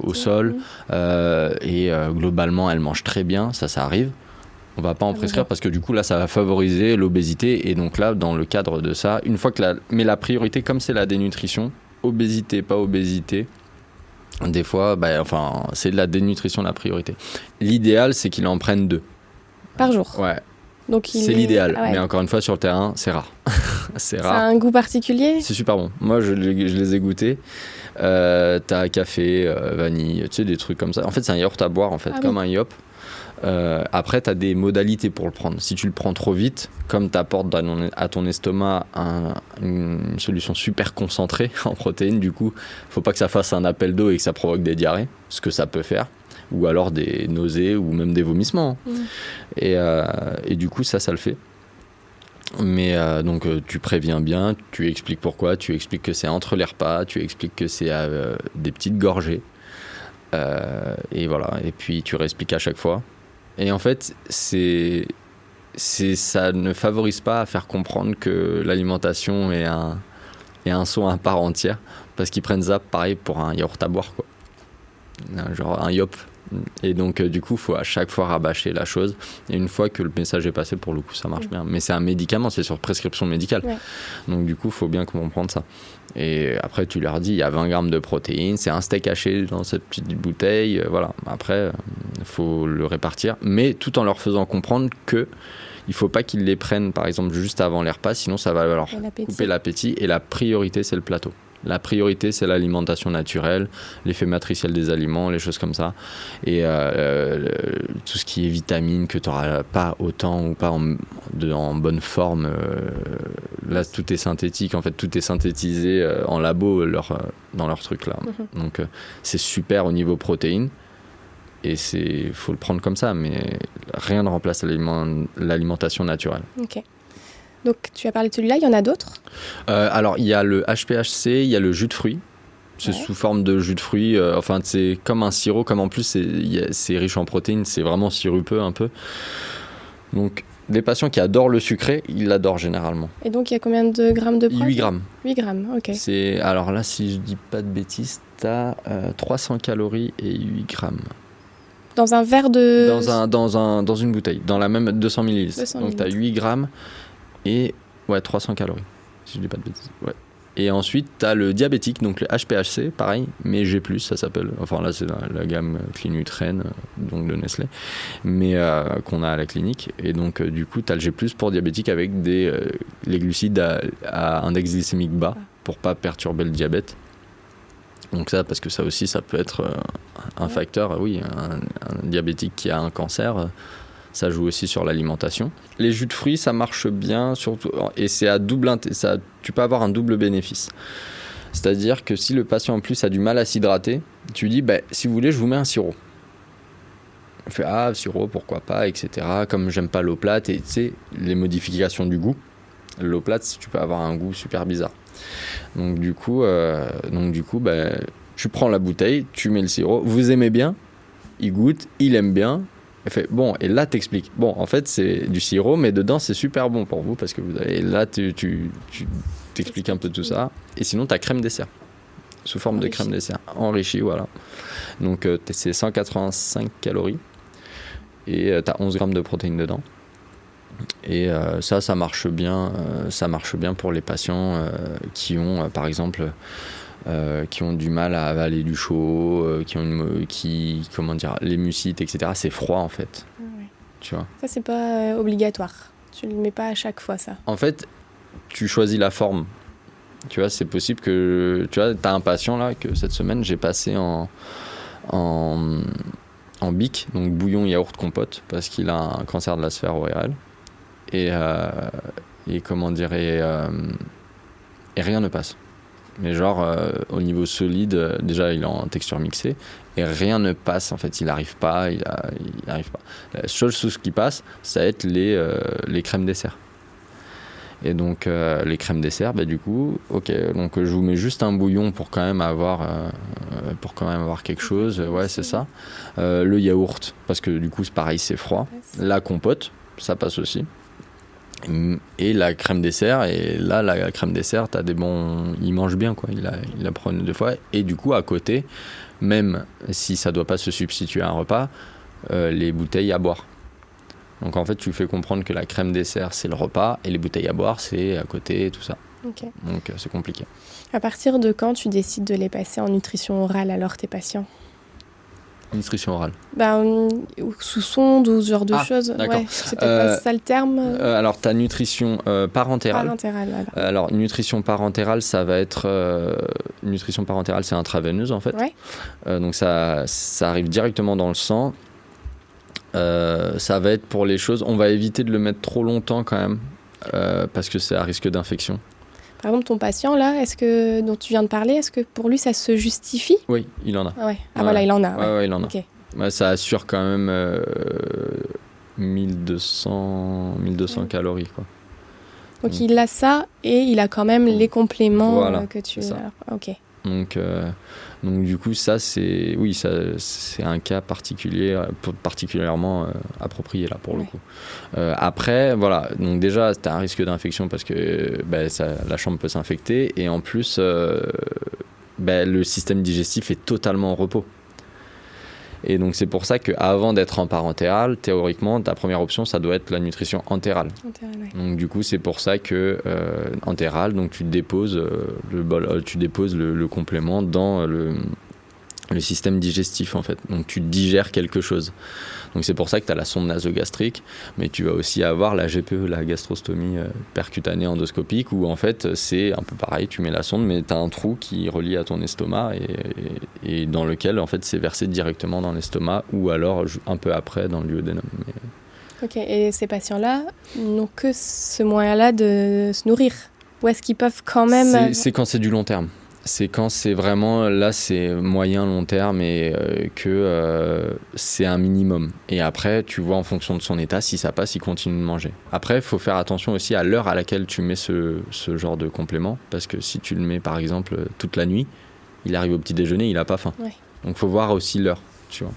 Speaker 2: au sol, et globalement, elle mange très bien, ça arrive. On ne va pas en prescrire parce que du coup, là, ça va favoriser l'obésité. Et donc là, dans le cadre de ça, une fois que mais la priorité, comme c'est la dénutrition, obésité, pas obésité, des fois, c'est de la dénutrition la priorité. L'idéal, c'est qu'il en prenne 2.
Speaker 1: Par jour.
Speaker 2: Ouais.
Speaker 1: Donc
Speaker 2: c'est l'idéal, mais encore une fois, sur le terrain, c'est rare.
Speaker 1: C'est rare. Ça a un goût particulier ?
Speaker 2: C'est super bon. Moi, je les ai goûtés. T'as café, vanille, tu sais, des trucs comme ça. En fait, c'est un yaourt à boire, en fait, comme un yop. Après, tu as des modalités pour le prendre. Si tu le prends trop vite, comme tu apportes à ton estomac une solution super concentrée en protéines, du coup, faut pas que ça fasse un appel d'eau et que ça provoque des diarrhées, ce que ça peut faire, ou alors des nausées ou même des vomissements. Et du coup, ça le fait. Mais donc tu préviens bien, tu expliques pourquoi, tu expliques que c'est entre les repas, tu expliques que c'est des petites gorgées. Et voilà, et puis tu réexpliques à chaque fois. Et en fait, ça ne favorise pas à faire comprendre que l'alimentation est un soin à part entière, parce qu'ils prennent ça pareil pour un yaourt à boire, quoi. Genre un yop. Et donc du coup, il faut à chaque fois rabâcher la chose. Et une fois que le message est passé, pour le coup, ça marche bien. Mais c'est un médicament, c'est sur prescription médicale. Ouais. Donc du coup, il faut bien comprendre ça. Et après, tu leur dis, il y a 20 grammes de protéines, c'est un steak haché dans cette petite bouteille. Voilà. Après, il faut le répartir, mais tout en leur faisant comprendre que il ne faut pas qu'ils les prennent, par exemple, juste avant les repas, sinon ça va leur couper l'appétit. Et la priorité, c'est le plateau. La priorité, c'est l'alimentation naturelle, l'effet matriciel des aliments, les choses comme ça. Et tout ce qui est vitamines que tu n'auras pas autant ou pas en bonne forme. Là, tout est synthétique. En fait, tout est synthétisé en labo dans leur truc là. Donc, c'est super au niveau protéines. Et faut le prendre comme ça. Mais rien ne remplace l'alimentation naturelle.
Speaker 1: Ok. Donc, tu as parlé de celui-là, il y en a d'autres ?
Speaker 2: Alors, il y a le HPHC, il y a le jus de fruits. C'est sous forme de jus de fruits. C'est comme un sirop, comme en plus, c'est riche en protéines. C'est vraiment sirupeux un peu. Donc, les patients qui adorent le sucré, ils l'adorent généralement.
Speaker 1: Et donc, il y a combien de grammes de protéines ?
Speaker 2: 8 grammes.
Speaker 1: 8 grammes, ok.
Speaker 2: Alors là, si je dis pas de bêtises, tu as 300 calories et 8 grammes.
Speaker 1: Dans un verre de...
Speaker 2: Dans une bouteille, dans la même 200 ml. Donc, tu as 8 grammes. Et 300 calories, si je dis pas de bêtises. Ouais. Et ensuite, tu as le diabétique, donc le HPHC, pareil, mais G+, ça s'appelle. Enfin là, c'est la gamme Clinutren, donc de Nestlé, mais qu'on a à la clinique. Et donc, du coup, tu as le G+, pour diabétique avec les glucides à index glycémique bas, pour pas perturber le diabète. Donc ça, parce que ça aussi, ça peut être un facteur, un diabétique qui a un cancer... Ça joue aussi sur l'alimentation. Les jus de fruits, ça marche bien, surtout, et c'est à tu peux avoir un double bénéfice. C'est-à-dire que si le patient en plus a du mal à s'hydrater, tu lui dis, si vous voulez, je vous mets un sirop. Il fait, sirop, pourquoi pas, etc. Comme j'aime pas l'eau plate, et tu sais, les modifications du goût. L'eau plate, tu peux avoir un goût super bizarre. Donc du coup, tu prends la bouteille, tu mets le sirop, vous aimez bien, il goûte, il aime bien. Elle fait, et là t'expliques. En fait c'est du sirop, mais dedans c'est super bon pour vous parce que et là tu t'expliques un peu tout ça. Et sinon t'as crème dessert sous forme de crème dessert enrichie, voilà. Donc c'est 185 calories et t'as 11 grammes de protéines dedans. Et ça marche bien. Ça marche bien pour les patients qui ont par exemple qui ont du mal à avaler du chaud, les mucites, etc. C'est froid en fait. Tu vois.
Speaker 1: Ça c'est pas obligatoire. Tu le mets pas à chaque fois ça.
Speaker 2: En fait, tu choisis la forme. Tu vois, c'est possible que t'as un patient là que cette semaine j'ai passé en BIC, donc bouillon yaourt compote, parce qu'il a un cancer de la sphère orale et rien ne passe. Mais au niveau solide, déjà il est en texture mixée et rien ne passe en fait, il n'arrive pas. La seule chose qui passe, ça va être les crèmes dessert. Et donc les crèmes dessert, du coup, donc je vous mets juste un bouillon pour quand même avoir quelque chose, c'est ça. Le yaourt, parce que du coup c'est pareil, c'est froid. La compote, ça passe aussi. Et la crème dessert, et là la crème dessert il mange bien quoi, il la prend 2 fois, et du coup à côté, même si ça doit pas se substituer à un repas, les bouteilles à boire, Donc en fait, tu fais comprendre que la crème dessert, c'est le repas, et les bouteilles à boire, c'est à côté, et tout ça.
Speaker 1: Okay.
Speaker 2: Donc c'est compliqué.
Speaker 1: À partir de quand tu décides de les passer en nutrition orale, alors, tes patients ?
Speaker 2: Nutrition orale.
Speaker 1: Sous sonde ou ce genre de choses.
Speaker 2: D'accord.
Speaker 1: Ouais, c'est peut-être pas ça le terme.
Speaker 2: Alors, tu as nutrition parentérale. Alors, nutrition parentérale, ça va être... nutrition parentérale, c'est intraveineuse, en fait.
Speaker 1: Ouais.
Speaker 2: Donc, ça arrive directement dans le sang. Ça va être pour les choses... On va éviter de le mettre trop longtemps, quand même, parce que c'est à risque d'infection.
Speaker 1: Par exemple, ton patient, là, dont tu viens de parler, est-ce que pour lui, ça se justifie ?
Speaker 2: Oui, il en a.
Speaker 1: Ah ouais. Voilà, il en a.
Speaker 2: Ouais, il en a.
Speaker 1: Okay.
Speaker 2: Ouais, ça assure quand même 1200 calories, quoi.
Speaker 1: Donc il a ça et il a quand même les compléments que tu... Ok.
Speaker 2: Donc du coup, ça c'est un cas particulièrement approprié là pour le coup. Après, voilà, donc déjà tu as un risque d'infection parce que la chambre peut s'infecter et en plus le système digestif est totalement en repos. Et donc c'est pour ça qu'avant d'être en parentéral, théoriquement, ta première option, ça doit être la nutrition entérale.
Speaker 1: Ouais.
Speaker 2: Donc du coup, c'est pour ça que entérale, donc tu déposes le complément dans le système digestif en fait. Donc tu digères quelque chose. Donc c'est pour ça que tu as la sonde nasogastrique, mais tu vas aussi avoir la GPE, la gastrostomie percutanée endoscopique, où en fait c'est un peu pareil, tu mets la sonde, mais tu as un trou qui relie à ton estomac et dans lequel en fait c'est versé directement dans l'estomac ou alors un peu après dans le duodénum.
Speaker 1: Ok, et ces patients-là n'ont que ce moyen-là de se nourrir ? Ou est-ce qu'ils peuvent quand même...
Speaker 2: C'est quand c'est du long terme. C'est quand c'est vraiment, là c'est moyen, long terme et que c'est un minimum. Et après, tu vois en fonction de son état, si ça passe, il continue de manger. Après, il faut faire attention aussi à l'heure à laquelle tu mets ce genre de complément. Parce que si tu le mets par exemple toute la nuit, il arrive au petit déjeuner, il n'a pas faim. Ouais. Donc il faut voir aussi l'heure, tu vois.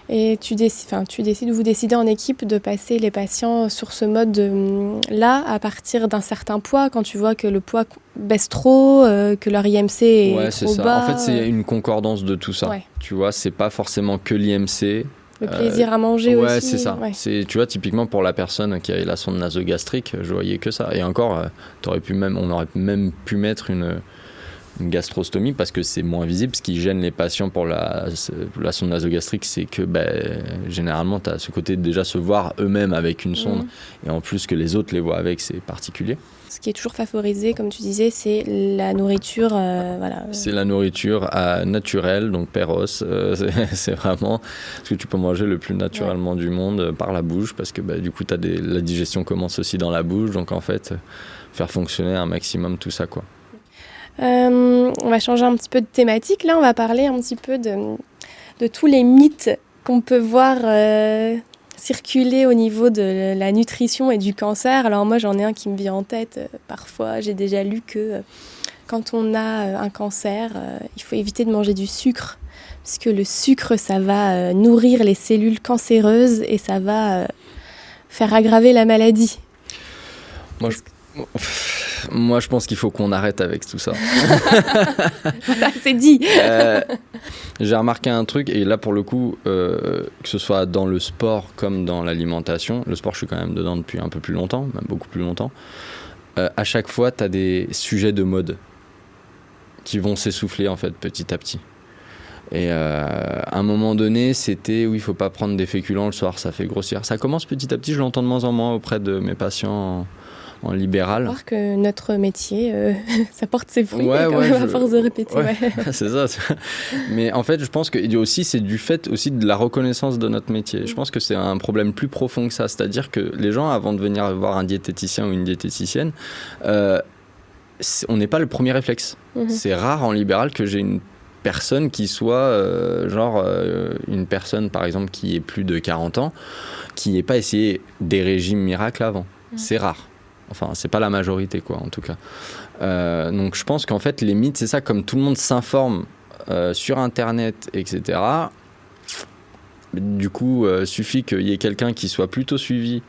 Speaker 1: Et vous décidez en équipe de passer les patients sur ce mode-là à partir d'un certain poids, quand tu vois que le poids baisse trop, que leur IMC est trop
Speaker 2: ça.
Speaker 1: bas.
Speaker 2: En fait, c'est une concordance de tout ça. Ouais. Tu vois, c'est pas forcément que l'IMC.
Speaker 1: Le plaisir à manger aussi.
Speaker 2: Ouais, c'est ça. Ouais. Tu vois, typiquement pour la personne qui avait la sonde nasogastrique, je voyais que ça. Et encore, on aurait même pu mettre une gastrostomie parce que c'est moins visible. Ce qui gêne les patients pour la sonde nasogastrique, c'est que généralement tu as ce côté de déjà se voir eux-mêmes avec une sonde et en plus que les autres les voient avec, c'est particulier.
Speaker 1: Ce qui est toujours favorisé, comme tu disais, c'est la nourriture.
Speaker 2: C'est la nourriture naturelle, donc péros. C'est vraiment ce que tu peux manger le plus naturellement du monde par la bouche parce que du coup la digestion commence aussi dans la bouche, donc en fait faire fonctionner un maximum tout ça, quoi.
Speaker 1: On va changer un petit peu de thématique. Là, on va parler un petit peu de tous les mythes qu'on peut voir circuler au niveau de la nutrition et du cancer. Alors moi, j'en ai un qui me vient en tête. Parfois, j'ai déjà lu que quand on a un cancer, il faut éviter de manger du sucre, puisque le sucre, ça va nourrir les cellules cancéreuses et ça va faire aggraver la maladie.
Speaker 2: Moi, je pense qu'il faut qu'on arrête avec tout ça.
Speaker 1: Voilà, c'est dit.
Speaker 2: J'ai remarqué un truc, et là, pour le coup, que ce soit dans le sport comme dans l'alimentation, le sport, je suis quand même dedans depuis un peu plus longtemps, même beaucoup plus longtemps, à chaque fois, tu as des sujets de mode qui vont s'essouffler, en fait, petit à petit. Et à un moment donné, c'était il faut pas prendre des féculents le soir, ça fait grossir. Ça commence petit à petit, je l'entends de moins en moins auprès de mes patients en libéral.
Speaker 1: Voir que notre métier, ça porte ses fruits à force de répéter. Ouais.
Speaker 2: C'est ça. Mais en fait, je pense que aussi, c'est du fait aussi de la reconnaissance de notre métier. Je pense que c'est un problème plus profond que ça. C'est-à-dire que les gens, avant de venir voir un diététicien ou une diététicienne, on n'est pas le premier réflexe. C'est rare en libéral que j'ai une personne qui soit une personne par exemple qui ait plus de 40 ans qui n'ait pas essayé des régimes miracles avant. C'est rare. Enfin, c'est pas la majorité, quoi, en tout cas. Donc, je pense qu'en fait, les mythes, c'est ça, comme tout le monde s'informe sur Internet, etc. Du coup, suffit qu'il y ait quelqu'un qui soit plutôt suivi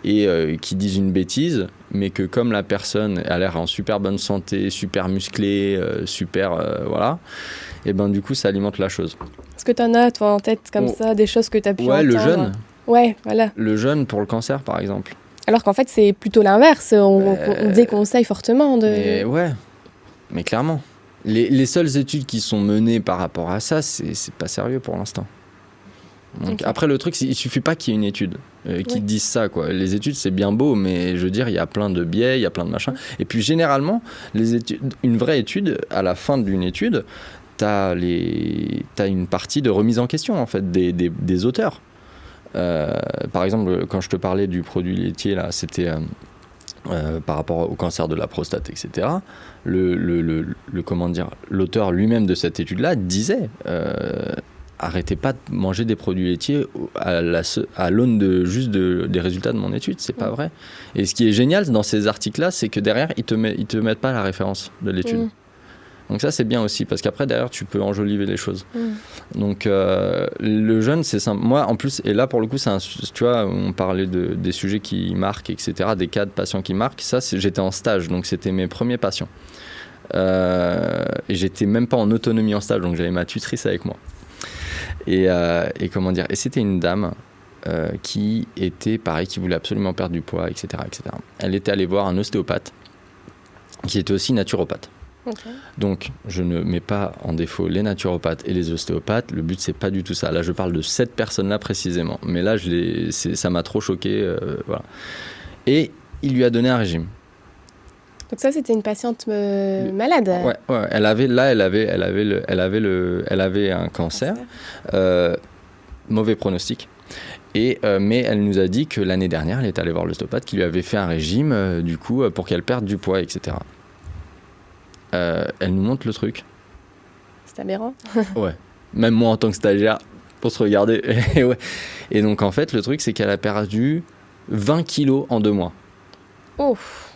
Speaker 2: et qui dise une bêtise, mais que comme la personne a l'air en super bonne santé, super musclée, voilà, et ben du coup, ça alimente la chose.
Speaker 1: Est-ce que tu en as, toi, en tête, comme ça, des choses que tu as pu entendre ?
Speaker 2: Le jeûne.
Speaker 1: Ouais, voilà.
Speaker 2: Le jeûne pour le cancer, par exemple.
Speaker 1: Alors qu'en fait, c'est plutôt l'inverse. On déconseille fortement de...
Speaker 2: Mais ouais, mais clairement. Les seules études qui sont menées par rapport à ça, c'est pas sérieux pour l'instant. Donc, après, le truc, il suffit pas qu'il y ait une étude qui te dise ça, quoi. Les études, c'est bien beau, mais je veux dire, il y a plein de biais, il y a plein de machins. Et puis, généralement, une vraie étude, à la fin d'une étude, t'as une partie de remise en question, en fait, des auteurs. Par exemple, quand je te parlais du produit laitier, là, c'était par rapport au cancer de la prostate, etc. L'auteur lui-même de cette étude-là disait arrêtez pas de manger des produits laitiers à l'aune des résultats de mon étude, c'est pas vrai. Et ce qui est génial dans ces articles-là, c'est que derrière, ils te mettent pas la référence de l'étude. Donc ça, c'est bien aussi, parce qu'après, derrière, tu peux enjoliver les choses. Donc, le jeûne, c'est simple. Moi, en plus, et là, pour le coup, tu vois, on parlait des sujets qui marquent, etc., des cas de patients qui marquent. Ça, j'étais en stage, donc c'était mes premiers patients. Et j'étais même pas en autonomie en stage, donc j'avais ma tutrice avec moi. Et comment dire, et c'était une dame qui était, pareil, qui voulait absolument perdre du poids, etc., etc. Elle était allée voir un ostéopathe, qui était aussi naturopathe. Okay. Donc, je ne mets pas en défaut les naturopathes et les ostéopathes. Le but, c'est pas du tout ça. Là, je parle de cette personne-là précisément. Mais là, ça m'a trop choqué. Voilà. Et il lui a donné un régime.
Speaker 1: Donc ça, c'était une patiente malade.
Speaker 2: Ouais. Elle avait un cancer. Mauvais pronostic. Mais elle nous a dit que l'année dernière, elle est allée voir l'ostéopathe qui lui avait fait un régime, du coup, pour qu'elle perde du poids, etc. Elle nous montre le truc.
Speaker 1: C'est aberrant.
Speaker 2: Ouais. Même moi en tant que stagiaire, pour se regarder. Et donc en fait, le truc, c'est qu'elle a perdu 20 kilos en 2 mois.
Speaker 1: Ouf.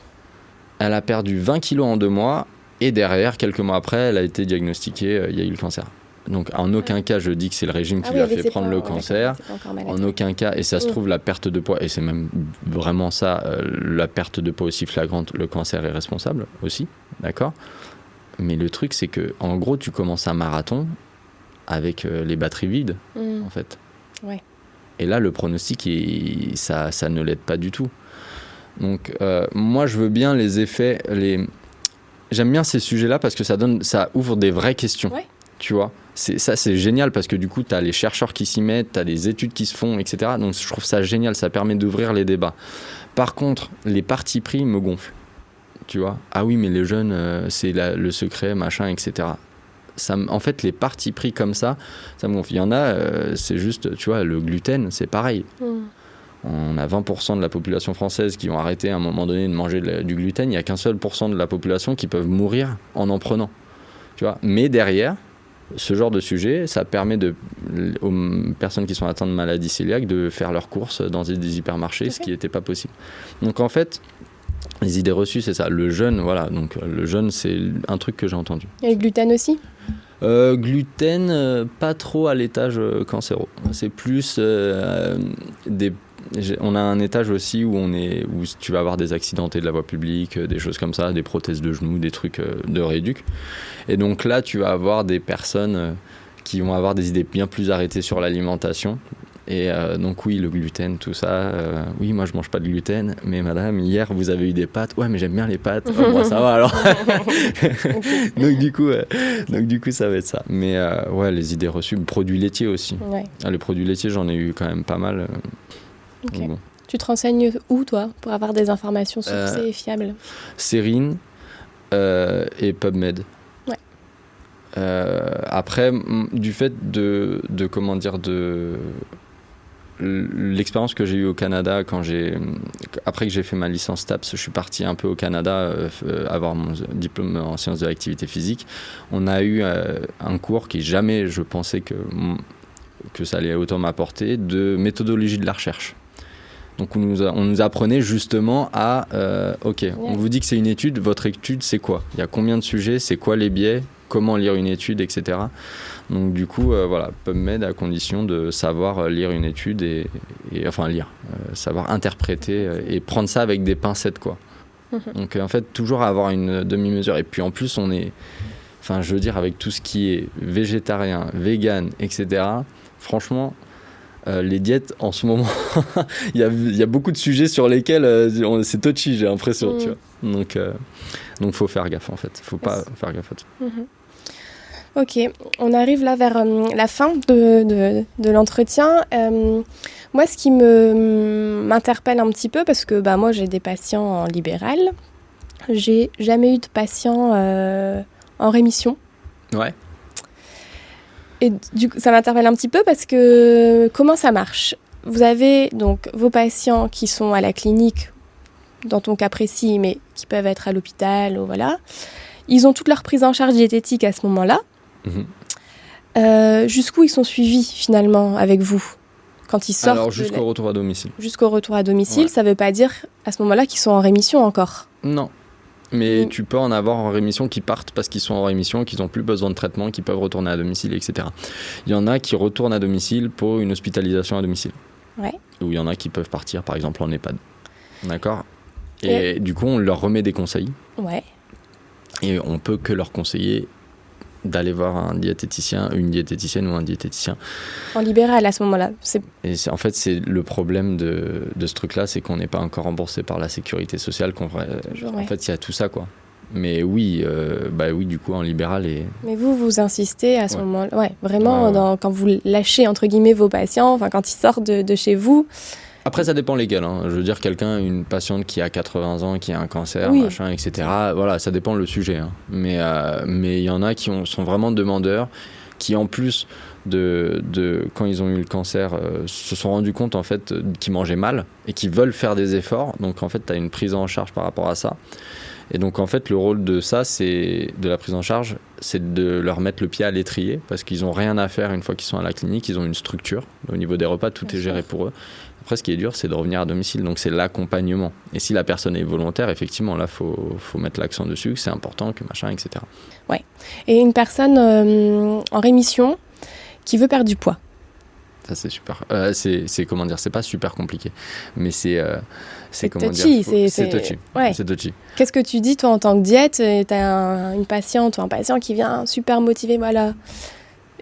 Speaker 2: Elle a perdu 20 kilos en 2 mois. Et derrière, quelques mois après, elle a été diagnostiquée, il y a eu le cancer. Donc en aucun cas, je dis que c'est le régime qui lui a fait prendre le cancer. En aucun cas. Et ça se trouve, la perte de poids, et c'est même vraiment ça, la perte de poids aussi flagrante, le cancer est responsable aussi. D'accord ? Mais le truc, c'est que en gros, tu commences un marathon avec les batteries vides, en fait.
Speaker 1: Ouais.
Speaker 2: Et là, le pronostic, ça ne l'aide pas du tout. Donc, moi, je veux bien les effets. J'aime bien ces sujets-là parce que ça ouvre des vraies questions. Ouais. Tu vois, c'est génial parce que du coup, tu as les chercheurs qui s'y mettent, tu as des études qui se font, etc. Donc, je trouve ça génial. Ça permet d'ouvrir les débats. Par contre, les partis pris me gonflent. Tu vois, ah oui, mais les jeunes, c'est le secret, machin, etc. En fait, les partis pris comme ça me gonfle. Il y en a, c'est juste, tu vois, le gluten, c'est pareil. On a 20% de la population française qui ont arrêté à un moment donné de manger du gluten. Il n'y a qu'un seul % de la population qui peuvent mourir en prenant. Tu vois, mais derrière, ce genre de sujet, ça permet aux personnes qui sont atteintes de maladies cœliaques de faire leurs courses dans des hypermarchés, ce qui n'était pas possible. Donc en fait, les idées reçues, c'est ça. Le jeûne, voilà. Donc, le jeûne, c'est un truc que j'ai entendu.
Speaker 1: Et le gluten aussi ?
Speaker 2: Gluten, pas trop à l'étage cancéro. C'est plus on a un étage aussi où tu vas avoir des accidentés de la voie publique, des choses comme ça, des prothèses de genoux, des trucs de rééduc. Et donc là, tu vas avoir des personnes qui vont avoir des idées bien plus arrêtées sur l'alimentation. Et donc oui, le gluten, tout ça. Oui, moi je mange pas de gluten, mais madame, hier vous avez eu des pâtes. Ouais, mais j'aime bien les pâtes. Oh, moi ça va alors. donc du coup ça va être ça. Mais ouais, les idées reçues, produits laitiers aussi. Ouais. Les produits laitiers, j'en ai eu quand même pas mal.
Speaker 1: Okay. Bon. Tu te renseignes où toi pour avoir des informations sourcées et fiables ?
Speaker 2: Sérine et PubMed. Après, du fait de comment dire, de l'expérience que j'ai eue au Canada après que j'ai fait ma licence TAPS, je suis parti un peu au Canada avoir mon diplôme en sciences de l'activité physique. On a eu un cours qui jamais je pensais que ça allait autant m'apporter, de méthodologie de la recherche. Donc on nous apprenait justement à on vous dit que c'est une étude, votre étude c'est quoi ? Il y a combien de sujets, c'est quoi les biais ? Comment lire une étude, etc. Donc du coup, voilà, PubMed à condition de savoir lire une étude et enfin lire, savoir interpréter et prendre ça avec des pincettes, quoi. Donc en fait, toujours avoir une demi-mesure. Et puis en plus, je veux dire, avec tout ce qui est végétarien, vegan, etc., franchement, Les diètes, en ce moment, il y a beaucoup de sujets sur lesquels c'est touchy, j'ai l'impression, tu vois. Donc, faut faire gaffe, en fait. Faut pas faire gaffe à tout.
Speaker 1: Ok, on arrive là vers la fin de l'entretien. Moi, ce qui m'interpelle un petit peu, parce que moi, j'ai des patients en libéral, j'ai jamais eu de patients en rémission.
Speaker 2: Ouais.
Speaker 1: Et du coup, ça m'interpelle un petit peu parce que comment ça marche ? Vous avez donc vos patients qui sont à la clinique, dans ton cas précis, mais qui peuvent être à l'hôpital, ou voilà. Ils ont toute leur prise en charge diététique à ce moment-là. Jusqu'où ils sont suivis finalement avec vous quand ils sortent?
Speaker 2: Alors jusqu'au retour à domicile.
Speaker 1: Jusqu'au retour à domicile, ça ne veut pas dire à ce moment-là qu'ils sont en rémission encore.
Speaker 2: Non. Mais tu peux en avoir en rémission qui partent parce qu'ils sont en rémission, qu'ils n'ont plus besoin de traitement, qu'ils peuvent retourner à domicile, etc. Il y en a qui retournent à domicile pour une hospitalisation à domicile.
Speaker 1: Ouais.
Speaker 2: Ou il y en a qui peuvent partir, par exemple, en EHPAD. D'accord ? Et du coup, on leur remet des conseils. Ouais. Et on peut que leur conseiller d'aller voir un diététicien, une diététicienne ou un diététicien.
Speaker 1: En libéral, à ce moment-là.
Speaker 2: Et en fait, c'est le problème de ce truc-là, c'est qu'on n'est pas encore remboursé par la sécurité sociale. En fait, il y a tout ça, quoi. Mais oui, du coup, en libéral...
Speaker 1: Mais vous insistez à ce moment-là, vraiment, quand vous lâchez, entre guillemets, vos patients, quand ils sortent de chez vous...
Speaker 2: Après, ça dépend lesquels. Hein. Je veux dire, une patiente qui a 80 ans, qui a un cancer, machin, etc. Voilà, ça dépend le sujet. Hein. Mais il y en a qui sont vraiment demandeurs, qui en plus quand ils ont eu le cancer, se sont rendus compte en fait qu'ils mangeaient mal et qu'ils veulent faire des efforts. Donc en fait, tu as une prise en charge par rapport à ça. Et donc en fait, le rôle de la prise en charge, c'est de leur mettre le pied à l'étrier parce qu'ils n'ont rien à faire une fois qu'ils sont à la clinique. Ils ont une structure. Au niveau des repas, tout est géré pour eux. Après, ce qui est dur, c'est de revenir à domicile. Donc, c'est l'accompagnement. Et si la personne est volontaire, effectivement, là, faut mettre l'accent dessus, que c'est important, que machin, etc.
Speaker 1: Ouais. Et une personne en rémission qui veut perdre du poids.
Speaker 2: Ça, c'est super. C'est comment dire, c'est pas super compliqué. Mais c'est comment
Speaker 1: touchy,
Speaker 2: dire. C'est touchy.
Speaker 1: Ouais.
Speaker 2: C'est touchy.
Speaker 1: Qu'est-ce que tu dis, toi, en tant que diète ? T'as une patiente ou un patient qui vient super motivé, voilà.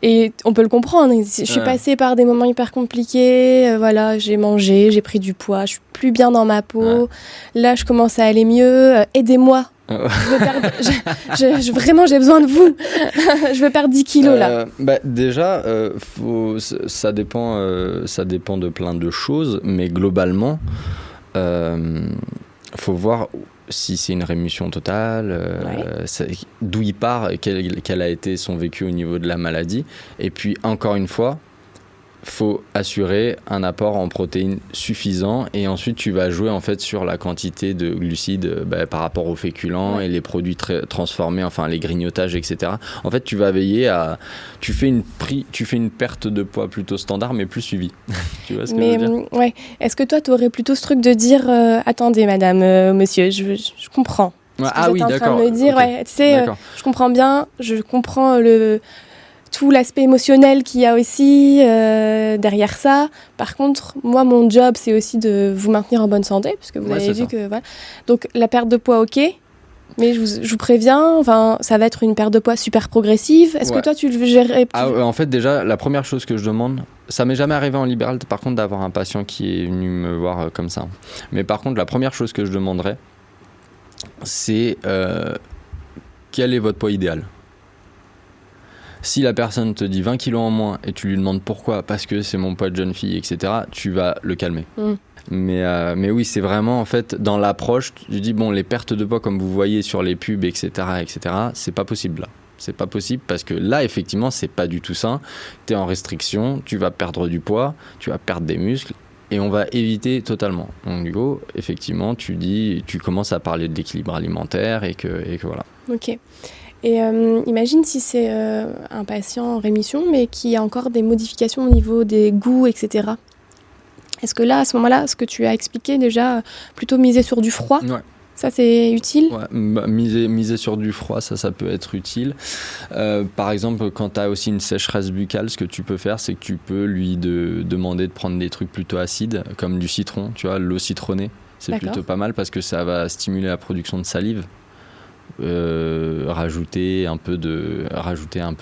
Speaker 1: Et on peut le comprendre, je suis passée par des moments hyper compliqués, j'ai mangé, j'ai pris du poids, je suis plus bien dans ma peau, là je commence à aller mieux, aidez-moi. Vraiment j'ai besoin de vous, je veux perdre 10 kilos là.
Speaker 2: Déjà, ça dépend de plein de choses, mais globalement, faut voir si c'est une rémission totale, d'où il part, quel a été son vécu au niveau de la maladie. Et puis, encore une fois, faut assurer un apport en protéines suffisant et ensuite tu vas jouer en fait sur la quantité de glucides par rapport aux féculents et les produits transformés, enfin les grignotages, etc. En fait, tu vas veiller tu fais une perte de poids plutôt standard mais plus suivie. Tu vois ce que je veux dire ?
Speaker 1: Est-ce que toi tu aurais plutôt ce truc de dire attendez madame, monsieur, je comprends.
Speaker 2: Vous êtes en train
Speaker 1: de me dire, je comprends bien, je comprends tout l'aspect émotionnel qu'il y a aussi derrière ça. Par contre, moi, mon job, c'est aussi de vous maintenir en bonne santé, puisque vous avez vu que... Voilà. Donc, la perte de poids, ok, mais je vous préviens, ça va être une perte de poids super progressive. Est-ce que toi, tu le gérerais
Speaker 2: En fait, déjà, la première chose que je demande, ça m'est jamais arrivé en libéral, par contre, d'avoir un patient qui est venu me voir comme ça. Mais par contre, la première chose que je demanderais, c'est quel est votre poids idéal ? Si la personne te dit 20 kilos en moins et tu lui demandes pourquoi, parce que c'est mon poids de jeune fille, etc., tu vas le calmer. Mais oui, c'est vraiment en fait dans l'approche, tu dis les pertes de poids comme vous voyez sur les pubs, etc., c'est pas possible là. C'est pas possible parce que là, effectivement, c'est pas du tout ça. T'es en restriction, tu vas perdre du poids, tu vas perdre des muscles et on va éviter totalement. Donc du coup, effectivement, tu commences à parler de l'équilibre alimentaire et que voilà.
Speaker 1: Ok. Et imagine si c'est un patient en rémission, mais qui a encore des modifications au niveau des goûts, etc. Est-ce que là, à ce moment-là, ce que tu as expliqué déjà, plutôt miser sur du froid, ça c'est utile ?
Speaker 2: Miser sur du froid, ça peut être utile. Par exemple, quand tu as aussi une sécheresse buccale, ce que tu peux faire, c'est que tu peux lui demander de prendre des trucs plutôt acides, comme du citron, tu vois, l'eau citronnée. C'est plutôt pas mal parce que ça va stimuler la production de salive. rajouter un peu de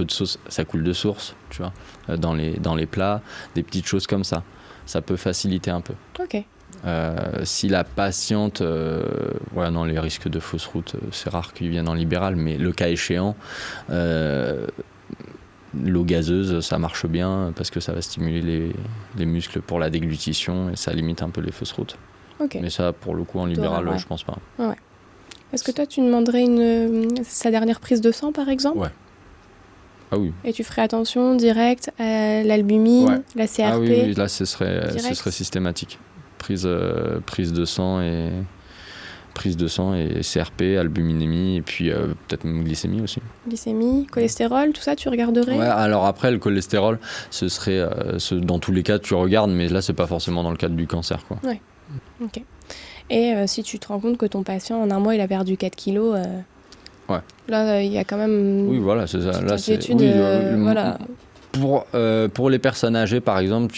Speaker 2: sauce, ça coule de source, tu vois, dans les plats, des petites choses comme ça. Ça peut faciliter un peu.
Speaker 1: Ok.
Speaker 2: Si la patiente, non, les risques de fausse route, c'est rare qu'ils viennent en libéral, mais le cas échéant, l'eau gazeuse, ça marche bien parce que ça va stimuler les muscles pour la déglutition et ça limite un peu les fausses routes.
Speaker 1: Okay.
Speaker 2: Mais ça, pour le coup, en libéral, je pense pas.
Speaker 1: Ouais. Est-ce que toi, tu demanderais sa dernière prise de sang, par exemple ?
Speaker 2: Ouais. Ah oui.
Speaker 1: Et tu ferais attention direct à l'albumine, la CRP ?
Speaker 2: Ah oui, là, ce serait systématique. Prise de sang et CRP, albuminémie et puis peut-être même glycémie aussi.
Speaker 1: Glycémie, cholestérol, tout ça, tu regarderais ?
Speaker 2: Ouais, alors après, le cholestérol, ce serait dans tous les cas, tu regardes, mais là, c'est pas forcément dans le cadre du cancer, quoi.
Speaker 1: Ouais. Ok. Et si tu te rends compte que ton patient, en un mois, il a perdu 4 kilos, là, il y a quand même...
Speaker 2: Oui, voilà, c'est ça. Là, c'est...
Speaker 1: Étude, voilà.
Speaker 2: Pour les personnes âgées, par exemple,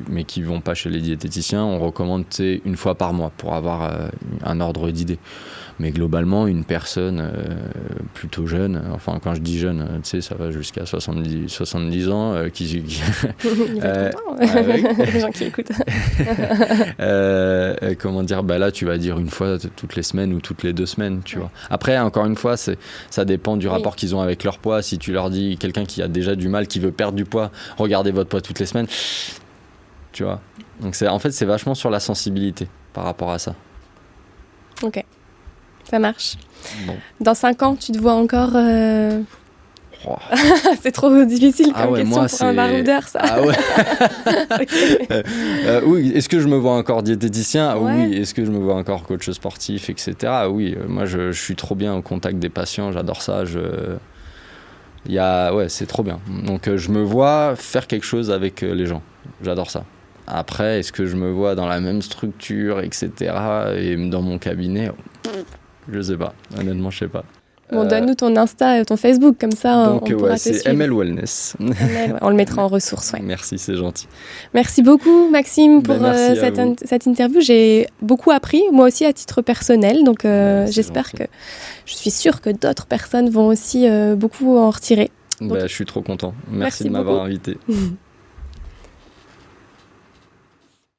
Speaker 2: mais qui ne vont pas chez les diététiciens, on recommande une fois par mois pour avoir un ordre d'idée. Mais globalement, une personne plutôt jeune, enfin quand je dis jeune, tu sais, ça va jusqu'à 70 ans, qui...
Speaker 1: Il va être content, les gens qui écoutent.
Speaker 2: Comment dire, là tu vas dire une fois toutes les semaines ou toutes les 2 semaines, tu vois. Après, encore une fois, ça dépend du rapport qu'ils ont avec leur poids. Si tu leur dis, quelqu'un qui a déjà du mal, qui veut perdre du poids, regardez votre poids toutes les semaines, tu vois. Donc c'est vachement sur la sensibilité par rapport à ça.
Speaker 1: Ok. Ça marche.
Speaker 2: Bon.
Speaker 1: Dans 5 ans, tu te vois encore... C'est trop difficile comme question
Speaker 2: moi,
Speaker 1: pour un baroudeur, ça.
Speaker 2: Ah ouais. Oui, est-ce que je me vois encore diététicien ?
Speaker 1: Ouais.
Speaker 2: Oui. Est-ce que je me vois encore coach sportif, etc. Oui, moi je suis trop bien au contact des patients, j'adore ça. C'est trop bien. Donc je me vois faire quelque chose avec les gens. J'adore ça. Après, est-ce que je me vois dans la même structure, etc. et dans mon cabinet ? Je sais pas. Honnêtement, je sais pas.
Speaker 1: Bon, donne-nous ton Insta, ton Facebook, comme ça on pourra te suivre.
Speaker 2: C'est ML Wellness.
Speaker 1: On le mettra en ressources, ouais.
Speaker 2: Merci, c'est gentil.
Speaker 1: Merci beaucoup, Maxime, pour cette interview. J'ai beaucoup appris, moi aussi à titre personnel, donc j'espère je suis sûre que d'autres personnes vont aussi beaucoup en retirer.
Speaker 2: Je suis trop content. Merci de m'avoir invité.